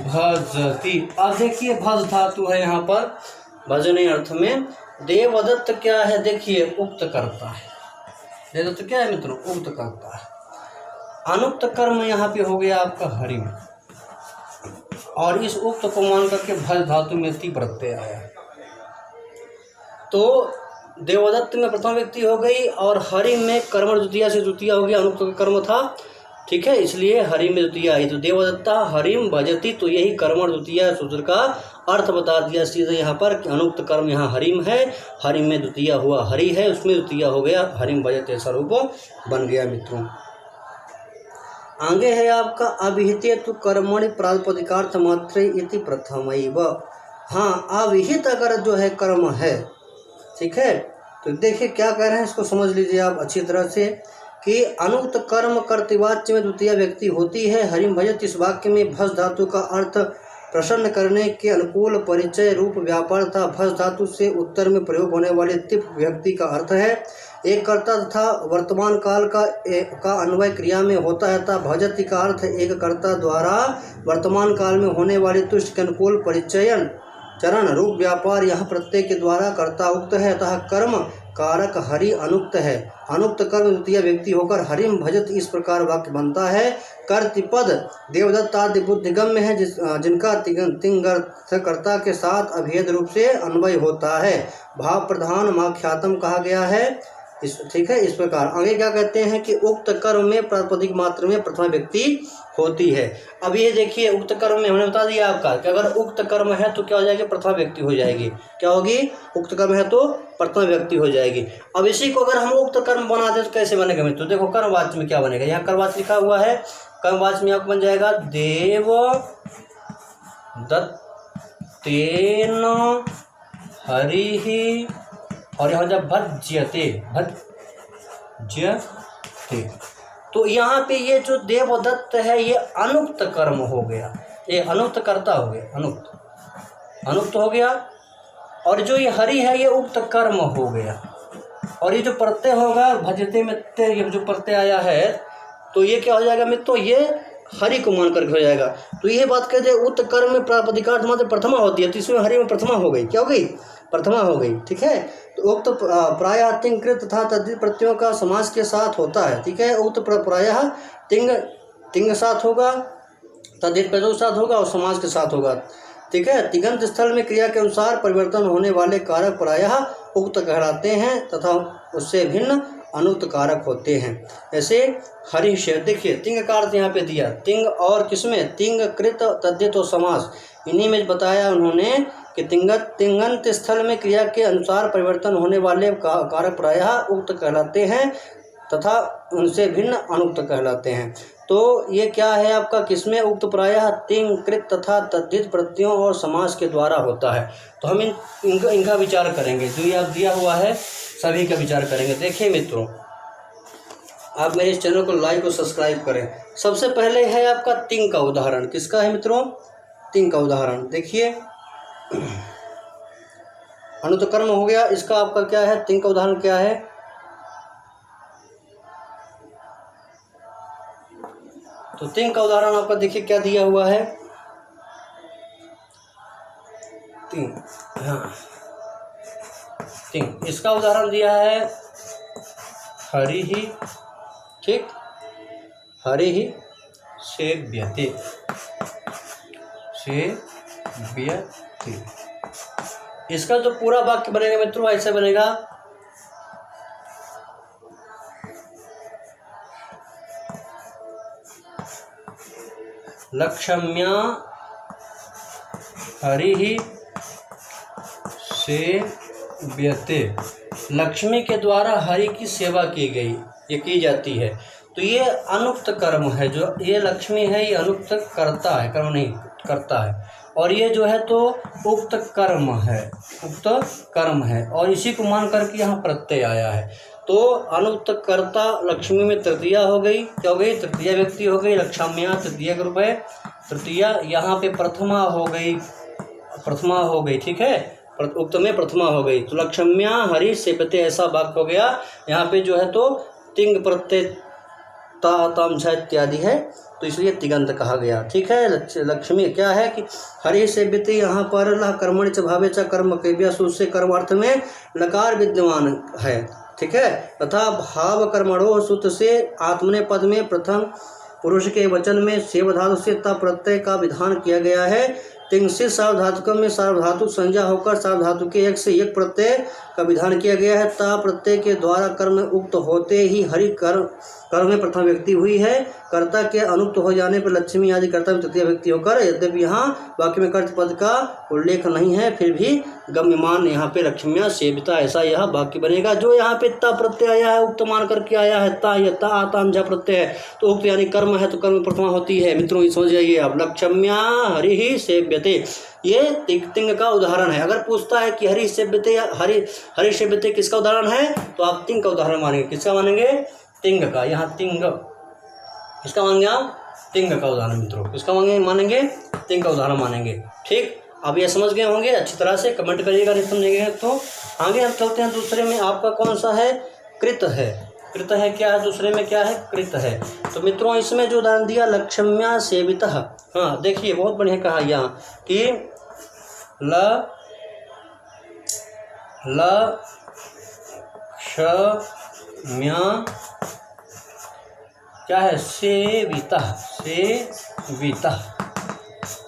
भजति। अब देखिए भज धातु है यहाँ पर भजने अर्थ में। देवदत्त क्या है, देखिए उक्त करता है। देवदत्त क्या है मित्रों, उक्त करता है। अनुक्त कर्म यहाँ पे हो गया आपका हरिम, और इस उक्त को मान करके भज धातु में ती प्रत्यय आया। तो देवदत्त में प्रथम व्यक्ति हो गई और हरिम में कर्मण द्वितीया से द्वितीया हो गया, अनुक्त कर्म था, ठीक है, इसलिए हरिम में द्वितीया आई। तो देवदत्ता हरिम भजति, तो यही कर्मण द्वितीया सूत्र का अर्थ बता दिया सीधे यहाँ पर। अनुक्त कर्म यहाँ हरिम है, हरिम में द्वितीया हुआ हरि है, उसमें द्वितीया हो गया हरिम भजते, ऐसा रूप बन गया मित्रों। आगे है आपका अविहिते तो कर्मणि प्रातिपदिकार्थ मात्र इति प्रथमैव। हाँ, अविहित अगर जो है कर्म है, ठीक है, तो देखिए क्या कह रहे हैं, इसको समझ लीजिए आप अच्छी तरह से कि अनुक्त कर्म कर्तृवाच्य में द्वितीय व्यक्ति होती है। हरिम भजत इस वाक्य में भस धातु का अर्थ प्रसन्न करने के अनुकूल परिचय रूप व्यापार था। भस धातु से उत्तर में प्रयोग होने वाले तिप व्यक्ति का अर्थ है एक कर्ता तथा वर्तमान काल का अन्वय क्रिया में होता है। तथा भजति का अर्थ एक कर्ता द्वारा वर्तमान काल में होने वाले तुष्ट के अनुकूल परिचयन चरण रूप व्यापार यहाँ प्रत्यय के द्वारा कर्ता उक्त है। अतः कर्म कारक हरि अनुक्त है। अनुक्त कर्म द्वितीय व्यक्ति होकर हरिम भजत इस प्रकार वाक्य बनता है। कर्तृपद देवदत्त आदि बुद्धिगम्य है जिनका तिंगर्थकर्ता के साथ अभेद रूप से अन्वय होता है। भाव प्रधान माख्यातम कहा गया है, ठीक है। इस प्रकार आगे क्या कहते हैं कि उक्त कर्म में प्रातिपदिक मात्र में प्रथम व्यक्ति होती है। अब ये देखिए उक्त कर्म में हमने बता दिया आपका कि अगर उक्त कर्म है तो क्या हो जाएगी, प्रथम व्यक्ति हो जाएगी। क्या होगी, उक्त कर्म है तो प्रथम व्यक्ति हो जाएगी। अब इसी को अगर हम उक्त कर्म बना दें तो कैसे बनेगा मित्रों, देखो कर्मवाच्य में क्या बनेगा, यहाँ कर्मवाच्य लिखा हुआ है, कर्मवाच्य में आपको बन जाएगा देव दत्तेन हरिहि, और यहाँ जब भज्यते भज्यते, तो यहाँ पे ये जो देवदत्त है ये अनुक्त कर्म हो गया, ये अनुक्त कर्ता हो गया, अनुक्त हो गया। और जो ये हरि है ये उक्त कर्म हो गया। और ये जो प्रत्यय होगा भजते में ये जो प्रत्यय आया है तो ये क्या हो जाएगा मित्रों, ये हरि को मान करके हो जाएगा। तो ये बात कहते हैं उक्त कर्म में प्रातिपदिकार्थ मात्र प्रथमा होती है, तो इसमें हरि में प्रथमा हो गई, क्या हो गई, प्रथमा हो गई, ठीक है। तो उक्त प्रायः तिंकृत तथा तद्धित प्रत्ययों का समास के साथ होता है, ठीक है। उक्त प्रायः तिंग साथ होगा, तद्धित प्रत्ययों के साथ होगा और समास के साथ होगा, ठीक है। तिगंत स्थल में क्रिया के अनुसार परिवर्तन होने वाले कारक प्रायः उक्त कहलाते हैं तथा उससे भिन्न अनुक्त कारक होते हैं। ऐसे हरिष्य, देखिए तिंग का अर्थ यहाँ पे दिया, तिंग और किसमें, तिंग कृत तद्धित और समास, इन्हीं में बताया उन्होंने कि तिंगंत स्थल में क्रिया के अनुसार परिवर्तन होने वाले कारक प्रायः उक्त कहलाते हैं तथा उनसे भिन्न अनुक्त कहलाते हैं। तो ये क्या है आपका, किसमें, उक्त प्रायः तिंग कृत तथा तद्धित प्रत्ययों और समास के द्वारा होता है। तो हम इनका विचार करेंगे, जो ये आप दिया हुआ है सभी का विचार करेंगे। देखिए मित्रों, आप मेरे इस चैनल को लाइक और सब्सक्राइब करें। सबसे पहले है आपका तिंग का उदाहरण, किसका है मित्रों, तिंग का उदाहरण। देखिए अनुक्त कर्म हो गया, इसका आपका क्या है, तिंग का उदाहरण क्या है, तो तिंग का उदाहरण आपका देखिए क्या दिया हुआ है, तिंग, हाँ तिंग, इसका उदाहरण दिया है हरि ही, ठीक, हरि ही सेव्यते, सेव्यते। इसका जो पूरा वाक्य बनेगा मित्रों ऐसे बनेगा, लक्ष्म्या हरि ही सेव्यते, लक्ष्मी के द्वारा हरि की सेवा की गई, ये की जाती है। तो ये अनुक्त कर्म है, जो ये लक्ष्मी है ये अनुक्त करता है, कर्म नहीं, करता है। और ये जो है तो उक्त कर्म है, उक्त कर्म है, और इसी को मान करके यहाँ प्रत्यय आया है। तो अनुक्त कर्ता लक्ष्मी में तृतीया हो गई, क्या हो गई? तृतीया व्यक्ति हो गई। लक्षम्या तृतीया के रूप है, तृतीया। यहाँ पे प्रथमा हो गई, प्रथमा हो गई, ठीक है, उक्त में प्रथमा हो गई। तो लक्ष्म्या हरि सेपते ऐसा वाक्य हो गया। यहाँ पे जो है तो तिंग प्रत्यय ताम झ इत्यादि है, तो इसलिए तिगंत कहा गया, ठीक है। लक्ष्मी क्या है कि हरि सेव्यते, यहाँ पर लह कर्मणि च भावे च कर्म केव्य से कर्म अर्थ में लकार विद्यमान है, ठीक है। तथा भाव कर्मणो सूत्र से आत्मने पद में प्रथम पुरुष के वचन में सेव धातु से ता प्रत्यय का विधान किया गया है। तिंगसित सार्वधातुक में सार्वधातुक संज्ञा होकर सार्वधातु के एक से एक प्रत्यय का विधान किया गया है। ता प्रत्यय के द्वारा कर्म उक्त होते ही हरि कर्म में प्रथम व्यक्ति हुई है। कर्ता के अनुक्त हो जाने पर लक्ष्मी आदि कर्ता में तृतीय व्यक्ति होकर, यद्यपि यहाँ वाक्य में कर्त पद का उल्लेख नहीं है, फिर भी गम्यमान यहाँ पे लक्ष्म्या सेविता ऐसा यह वाक्य बनेगा। जो यहाँ पे ता प्रत्यय आया है, उक्त मान करके आया है, ता या ता आताम झ प्रत्यय है, तो उक्त यानी कर्म है, तो कर्म प्रथमा होती है। मित्रों समझ जाइए आप, लक्ष्म्या हरि ही सेव्यते, ये तिंग का उदाहरण है। अगर पूछता है कि हरि सेव्यते या हरि सेव्यते किसका उदाहरण है, तो आप तिंग का उदाहरण मानेंगे। किसका मानेंगे? तिंग का। यहाँ तिंग किसका मानेंगे आप? तिंग का उदाहरण मित्रों, किसका मानेंगे? तिंग का उदाहरण मानेंगे, ठीक। अब ये समझ गए होंगे, अच्छी तरह से कमेंट करिएगा नहीं समझेंगे तो। आगे हम चलते हैं दूसरे में, आपका कौन सा है? कृत है। कृत है क्या है? दूसरे में क्या है? कृत है। तो मित्रों इसमें जो उदाहरण दिया लक्ष्म्या सेविता, हाँ देखिए बहुत बढ़िया कहा यहाँ कि लक्ष्म्या क्या है? सेविता, सेविता।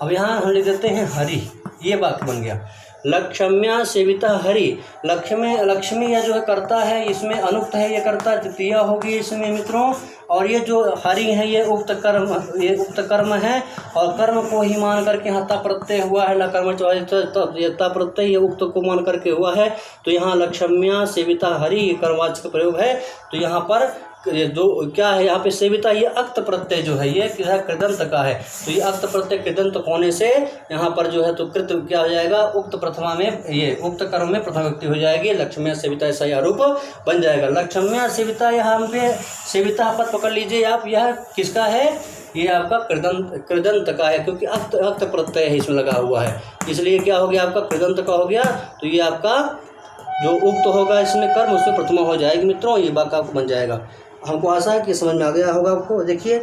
अब यहाँ हम लिख देते हैं हरि, ये वाक्य बन गया। लक्ष्म्या सेविता हरि। लक्ष्मी यह जो है कर्ता है, इसमें अनुक्त है, ये कर्ता तृतीया होगी इसमें मित्रों। और ये जो हरि है ये उक्त कर्म है, और कर्म को ही मान करके यहाँ ता प्रत्यय हुआ है। कर्म ता प्रत्यय ये उक्त को मान करके हुआ है। तो यहाँ लक्ष्म्या सेविता हरि कर्मवाचक का प्रयोग है। तो यहाँ पर ये दो क्या है, यहाँ पे सेविता ये अक्त प्रत्यय जो है ये कृदंत का है। तो ये अक्त प्रत्यय कृदंत होने से यहाँ पर जो है तो कृत क्या हो जाएगा? उक्त प्रथमा में, ये उक्त कर्म में प्रथम व्यक्ति हो जाएगी। लक्ष्म्या सेविता ऐसा यह रूप बन जाएगा। लक्ष्म्या सेविता, यहाँ पे सेविता पद पकड़ लीजिए आप, यह किसका है? ये आपका कृदंत का है, क्योंकि अक्त प्रत्यय है इसमें लगा हुआ है, इसलिए क्या हो गया? आपका कृदंत का हो गया। तो ये आपका जो उक्त होगा इसमें कर्म, उसमें प्रथमा हो जाएगी मित्रों, ये वाक्य आपको बन जाएगा। हमको आशा है कि समझ में आ गया होगा आपको। देखिए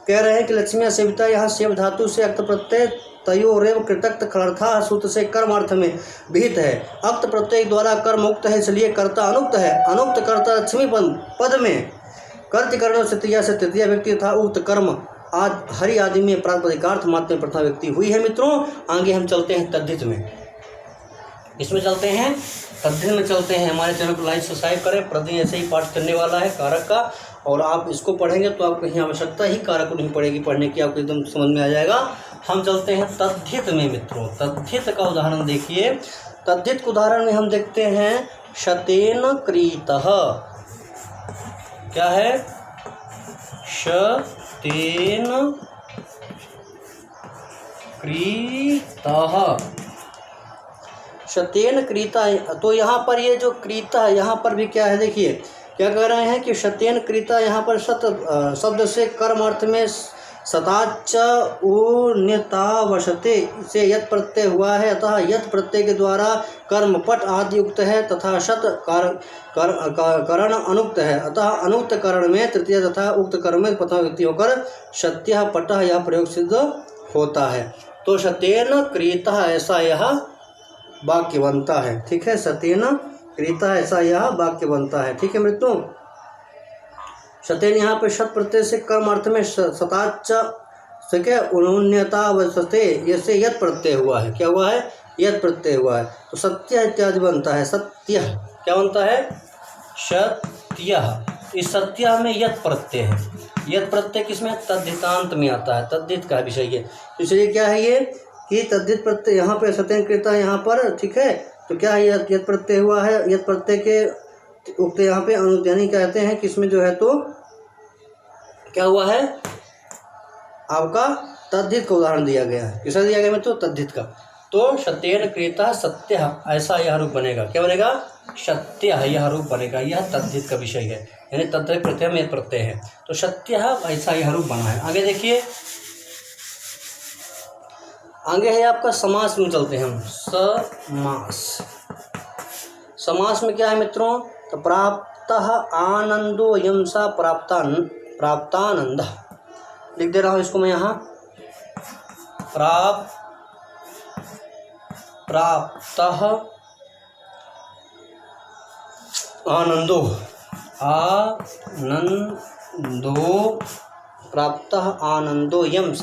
कह रहे हैं कि लक्ष्म्या सेविता, यहाँ सेव धातु से अक्त प्रत्यय तयोरेव कृतक्त खलर्था सूत्र से कर्म अर्थ में विहित है। अक्त प्रत्यय द्वारा कर्म उक्त है, इसलिए कर्ता अनुक्त है। अनुक्त कर्ता लक्ष्मी पद में कर्तकरण से तृतीय व्यक्ति था। उक्त कर्म आज हरि आदि में प्रातिपदिकार्थ मात्र में प्रथम व्यक्ति हुई है मित्रों। आगे हम चलते हैं तद्धित में, इसमें चलते हैं तद्धित में चलते हैं। हमारे चैनल को लाइक सब्सक्राइब करें, प्रतिदिन ऐसे ही पाठ करने वाला है कारक का, और आप इसको पढ़ेंगे तो आपको कहीं आवश्यकता ही कारक को नहीं पड़ेगी पढ़ने की, आपको एकदम समझ में आ जाएगा। हम चलते हैं तद्धित में मित्रों। तद्धित का उदाहरण देखिए। तद्धित के उदाहरण में हम देखते हैं शतेन क्रीतः, क्या है? शतेन क्रीतः, शतेन क्रीता। तो यहाँ पर ये जो क्रीता है, यहाँ पर भी क्या है? देखिए क्या कह रहे हैं कि शतेन क्रीता, यहाँ पर शब्द से कर्म अर्थ में सताच उन्यतावशते से यत प्रत्यय हुआ है, अतः यत प्रत्यय के द्वारा कर्म पट आदि युक्त है तथा शत करण अनुक्त है। अतः अनुक्त करण में तृतीय तथा उक्त करण में प्रथम व्यक्ति होकर शत्य पट यह प्रयोग सिद्ध होता है। तो शतेन क्रीता ऐसा यह वाक्य बनता है, ठीक है। शतेन क्रीता ऐसा यह वाक्य बनता है, ठीक है मित्रों। शतेन यहाँ पे शत प्रत्यय से कर्म अर्थ में सताच से उन्नतावशते जैसे यत प्रत्यय हुआ है, क्या हुआ है? यत प्रत्यय हुआ है। तो सत्य इत्यादि बनता है। सत्य क्या बनता है? सत्य। इस सत्य में यत प्रत्यय है। यत प्रत्यय किसमें? तद्धितांत में आता है, तद्धित का विषय है। इसलिए क्या है ये कि तद्धित प्रत्यय यहाँ पे शतेन क्रीता यहाँ पर, ठीक है। तो क्या है? यत प्रत्यय हुआ है। यत प्रत्यय के उक्त यहाँ पे अनुध्यानी कहते हैं कि इसमें जो है तो क्या हुआ है? आपका तद्धित का उदाहरण दिया गया है। किसका दिया गया मित्रों? तद्धित का। तो सत्येन क्रियतः सत्य, ऐसा यह रूप बनेगा। क्या बनेगा? सत्य, यह रूप बनेगा। यह तद्धित का विषय है, यानी तद्धित प्रत्यय में प्रत्यय है। तो सत्य, ऐसा यह रूप बना है। आगे देखिए, आगे है आपका समास में चलते हैं हम। समास, समास में क्या है मित्रों? तो प्राप्तः आनंदो यमसा प्राप्तानंद, लिख दे रहा हूँ इसको मैं यहाँ। प्राप्तः आनंदो प्राप्तः आनंदो यम स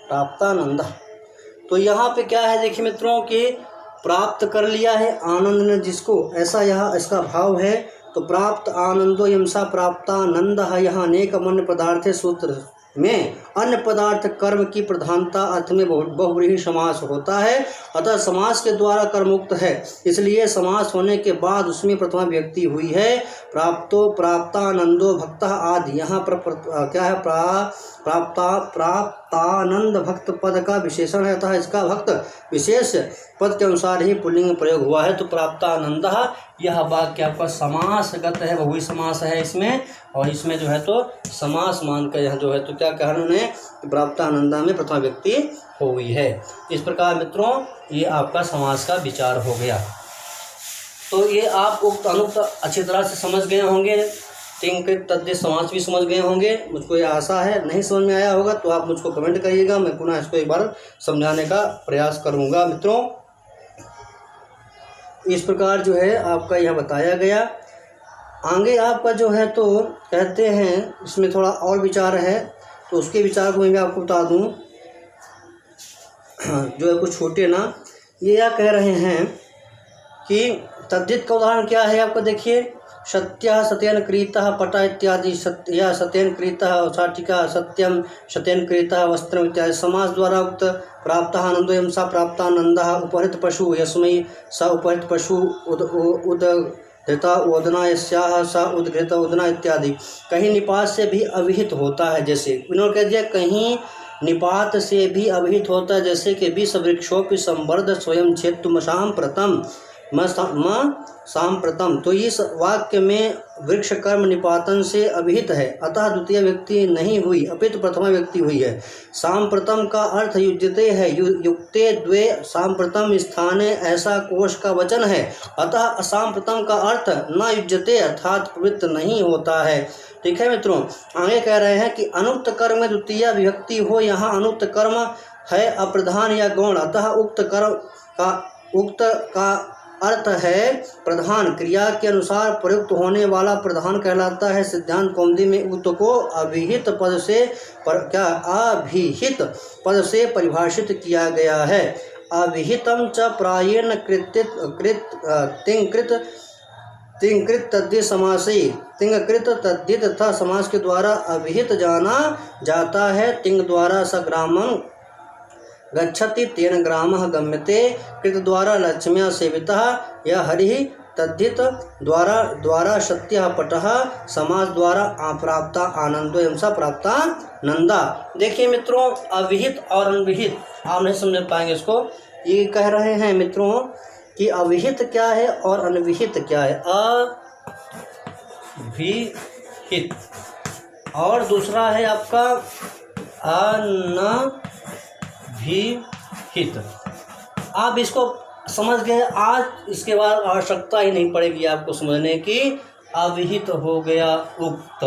प्राप्तानंद। तो यहाँ पे क्या है देखिए मित्रों कि प्राप्त कर लिया है आनंद ने जिसको, ऐसा यह इसका भाव है। तो प्राप्त आनंदो यमसा प्राप्तानंद, यहाँ अनेक अन्य पदार्थ सूत्र में अन्य पदार्थ कर्म की प्रधानता अर्थ में बहुव्रीहि समास होता है। अतः समास के द्वारा कर्मयुक्त है, इसलिए समास होने के बाद उसमें प्रथमा व्यक्ति हुई है। प्राप्तो प्राप्तानंदो भक्तः आदि, यहाँ पर क्या है? प्राप्तानंद भक्त पद का विशेषण है, अतः इसका भक्त विशेष पद के अनुसार ही पुल्लिंग प्रयोग हुआ है। तो प्राप्तानंद, यह वाक्य आपका समासगत है, बहुव्रीहि समास है इसमें, और इसमें जो है तो समास मान कर यहाँ जो है तो क्या कहा उन्होंने? प्राप्तानंदा में प्रथमा व्यक्ति हो गई है। इस प्रकार मित्रों ये आपका समास का विचार हो गया। तो ये आप उक्त अनुक्त अच्छी तरह से समझ गए होंगे, तिंकृत तद्धित समास भी समझ गए होंगे, मुझको यह आशा है। नहीं समझ में आया होगा तो आप मुझको कमेंट करिएगा, मैं पुनः इसको एक बार समझाने का प्रयास करूँगा। मित्रों इस प्रकार जो है आपका यह बताया गया। आगे आपका जो है तो कहते हैं इसमें थोड़ा और विचार है, तो उसके विचार को मैं आपको बता दूं जो है कुछ छोटे ना। ये क्या कह रहे हैं कि तद्धित का उदाहरण क्या है आपका देखिए, सत्य सत्यन क्रीतः पट इत्यादि, सत्य सत्यन क्रीतः साटिका सत्यम सत्यन क्रीतः वस्त्रम इत्यादि। समास द्वारा उक्त प्राप्तः आनंदो यम सा प्राप्तानंदः, उपहृत पशु यस्मै स उपहृत पशु उदघृता ओदना यस्याः स उदघृत ओदना इत्यादि। कहीं निपात से भी अविहित होता है, जैसे इन्होंने कह दिया कहीं निपात से भी अविहित होता है, जैसे कि विष वृक्षोपि संवर्ध स्वयं क्षेत्रमसाम प्रथम सांप्रतम। तो इस वाक्य में वृक्ष कर्म निपातन से अभिहित है, अतः द्वितीय व्यक्ति नहीं हुई, अपितु प्रथमा व्यक्ति हुई है। सांप्रतम का अर्थ युज्यते है, युक्ते द्वे सांप्रतम स्थाने, ऐसा कोश का वचन है। अतः असांप्रतम का अर्थ न युज्यते अर्थात प्रवृत्त नहीं होता है। ठीक है मित्रों, आगे कह रहे हैं कि अनुक्त कर्म में द्वितीय विभक्ति हो, यहाँ अनुक्त कर्म है अप्रधान या गौण, अतः उक्त का अर्थ है प्रधान, क्रिया के अनुसार प्रयुक्त होने वाला प्रधान कहलाता है। सिद्धांत कौमुदी में उक्त को अभिहित पद से परिभाषित किया गया है। अभिहितम च प्रायेण तिंकृत तद्धित समासे, तिंकृत तद्धित तथा समास के द्वारा अभिहित जाना जाता है। तिंग द्वारा सग्रामं गच्छति तेन ग्रामः गम्यते, कृत द्वारा लक्ष्म्या सेवितः या हरिः, तद्धित द्वारा सत्यः पटः, समास द्वारा प्राप्ता आनंदो यमसा प्राप्ता नंदा। देखिए मित्रों अविहित और अनविहित आप नहीं समझ पाएंगे इसको। ये कह रहे हैं मित्रों कि अविहित क्या है और अनविहित क्या है। अविहित और दूसरा है आपका अनविहित। आप इसको समझ गए, आज इसके बाद आवश्यकता ही नहीं पड़ेगी आपको समझने की। अविहित हो गया उक्त,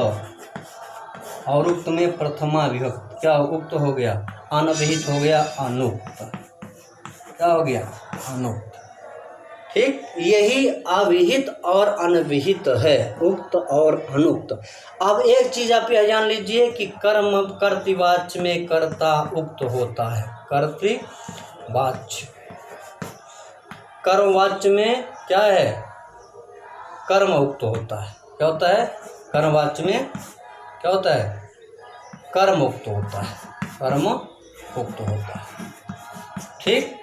और उक्त में प्रथमा विभक्ति क्या उक्त हो गया, अनविहित हो गया अनुक्त, क्या हो गया अनुक्त। ठीक, यही अविहित और अनविहित है, उक्त और अनुक्त। अब एक चीज आप यह जान लीजिए कि कर्म कर्तृवाच्य में कर्ता उक्त होता है, कर्तृवाच्य। कर्मवाच्य में क्या है, कर्म उक्त होता है। क्या होता है, कर्मवाच्य में क्या होता है, कर्म उक्त होता है, कर्म उक्त होता है। ठीक,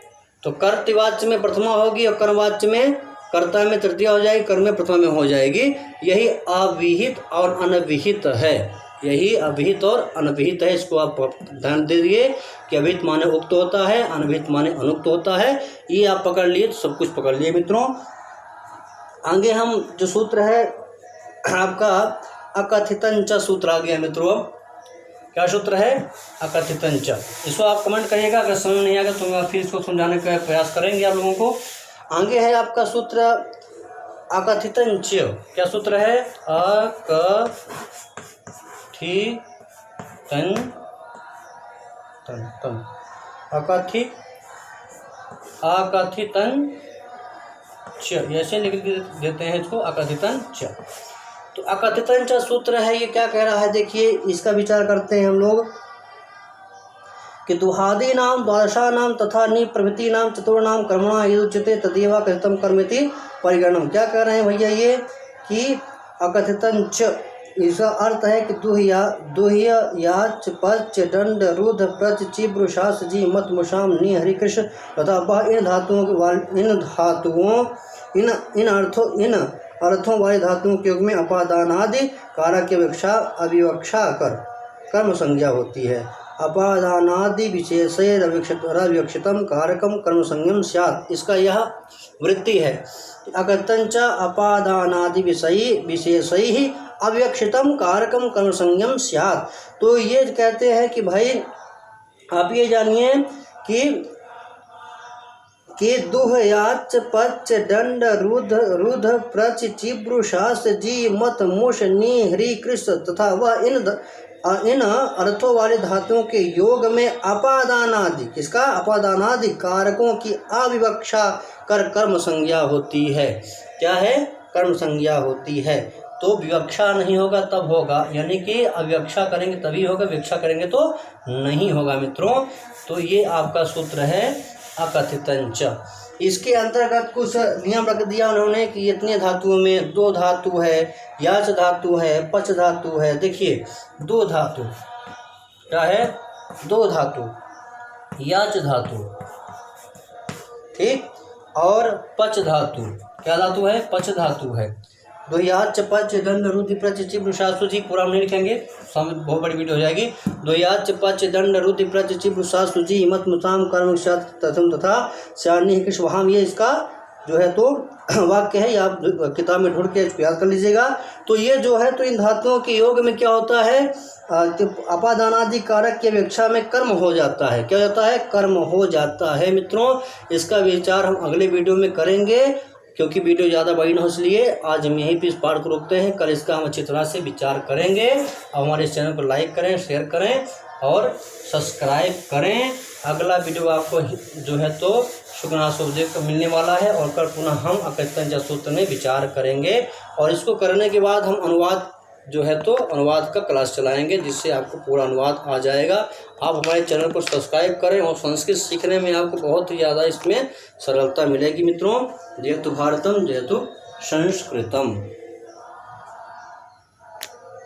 तो कर्तृवाच्य में प्रथमा होगी और कर्मवाच्य में कर्ता में तृतीया हो जाएगी, कर्म में प्रथमा में हो जाएगी। यही अविहित और अनविहित है, यही अभिहित और अनभिहित है। इसको आप ध्यान दे दिए कि अभिहित माने उक्त होता है, अनभिहित माने अनुक्त होता है। ये आप पकड़ लिए तो सब कुछ पकड़ लिए मित्रों। आगे हम जो सूत्र है आपका अकथितंच सूत्र आ गया मित्रों। क्या सूत्र है? अकथितंच। इसको आप कमेंट करिएगा, अगर समझ नहीं आएगा तो मैं फिर इसको समझाने का प्रयास करेंगे आप लोगों को। आगे है आपका सूत्र अकथितंच। क्या सूत्र है? अकथितंच, ऐसे लिख देते हैं इसको, अकथितंच। तो अकथितंच सूत्र है, ये क्या कह रहा है देखिए, इसका विचार करते हैं हम लोग कि दुहादी नाम द्वादशा नाम तथा नि प्रभृति नाम चतुर्नाम कर्मणा यदुच्यते तदेव कथितम कर्मेति परिगणम। क्या कह रहे हैं भैया ये कि अकथितंच, इसका अर्थ है कि दुह्य याच पच दंड रुद्ध प्रच चिब्र शास जी मत मुशाम नि हरि कृष्ण तथा वह इन अर्थों वाले धातुओं के युग में अपादानादि कारक की अविवक्षा कर कर्म संज्ञा होती है। अपादानादि विशेषैरविवक्षितम कारकम कर्म संज्ञम स्यात्। इसका यह वृत्ति है। अकथितंच अपादानादि विशेषैः अविवक्षितम कारकम कर्म संज्ञम स्यात्। तो ये कहते हैं कि भाई आप ये जानिए कि दुह याच पच दंड रुद्ध प्रच चिब्रु शास जी मत मुष नि हरि कृष्ण तथा वह इन अर्थों वाले धातुओं के योग में अपादानादि, किसका? अपादानादि कारकों की अविवक्षा कर कर्म संज्ञा होती है। क्या है? कर्म संज्ञा होती है। तो विवक्षा नहीं होगा तब होगा, यानी कि अविवक्षा करेंगे तभी होगा, विवक्षा करेंगे तो नहीं होगा मित्रों। तो ये आपका सूत्र है अकथितंच। इसके अंतर्गत कुछ नियम रख दिया उन्होंने कि इतने धातुओं में दो धातु है, याच धातु है, पच धातु है। देखिए दो धातु क्या है? दो धातु, याच धातु, ठीक, और पच धातु। क्या धातु है? पच धातु है। दो याच पच दंड रुद्धि प्रच चिब्र शासु जी, पूरा नहीं लिखेंगे, बहुत बड़ी वीडियो हो जाएगी। दो याच पच दंड रुद्धि प्रच चिब्र शासु जी मत मुसाम कर्म तथम तथा श्यानी कृष्ण वहां, ये इसका जो है तो वाक्य है, आप किताब में ढूंढ के याद कर लीजिएगा। तो ये जो है तो इन धातुओं के योग में क्या होता है? अपादानादि कारक के अपेक्षा में कर्म हो जाता है। क्या होता है? कर्म हो जाता है मित्रों। इसका विचार हम अगले वीडियो में करेंगे, क्योंकि वीडियो ज़्यादा बड़ी न हो, इसलिए आज हम यहीं पे इस पाठ को रोकते हैं। कल इसका हम अच्छी तरह से विचार करेंगे। और हमारे इस चैनल को लाइक करें, शेयर करें और सब्सक्राइब करें। अगला वीडियो आपको जो है तो शुक्रनाशोपदेव का मिलने वाला है और कल पुनः हम अकथितंच सूत्र में विचार करेंगे। और इसको करने के बाद हम अनुवाद जो है तो अनुवाद का क्लास चलाएंगे, जिससे आपको पूरा अनुवाद आ जाएगा। आप हमारे चैनल को सब्सक्राइब करें और संस्कृत सीखने में आपको बहुत ही ज़्यादा इसमें सरलता मिलेगी मित्रों। जयतु भारतम जयतु संस्कृतम।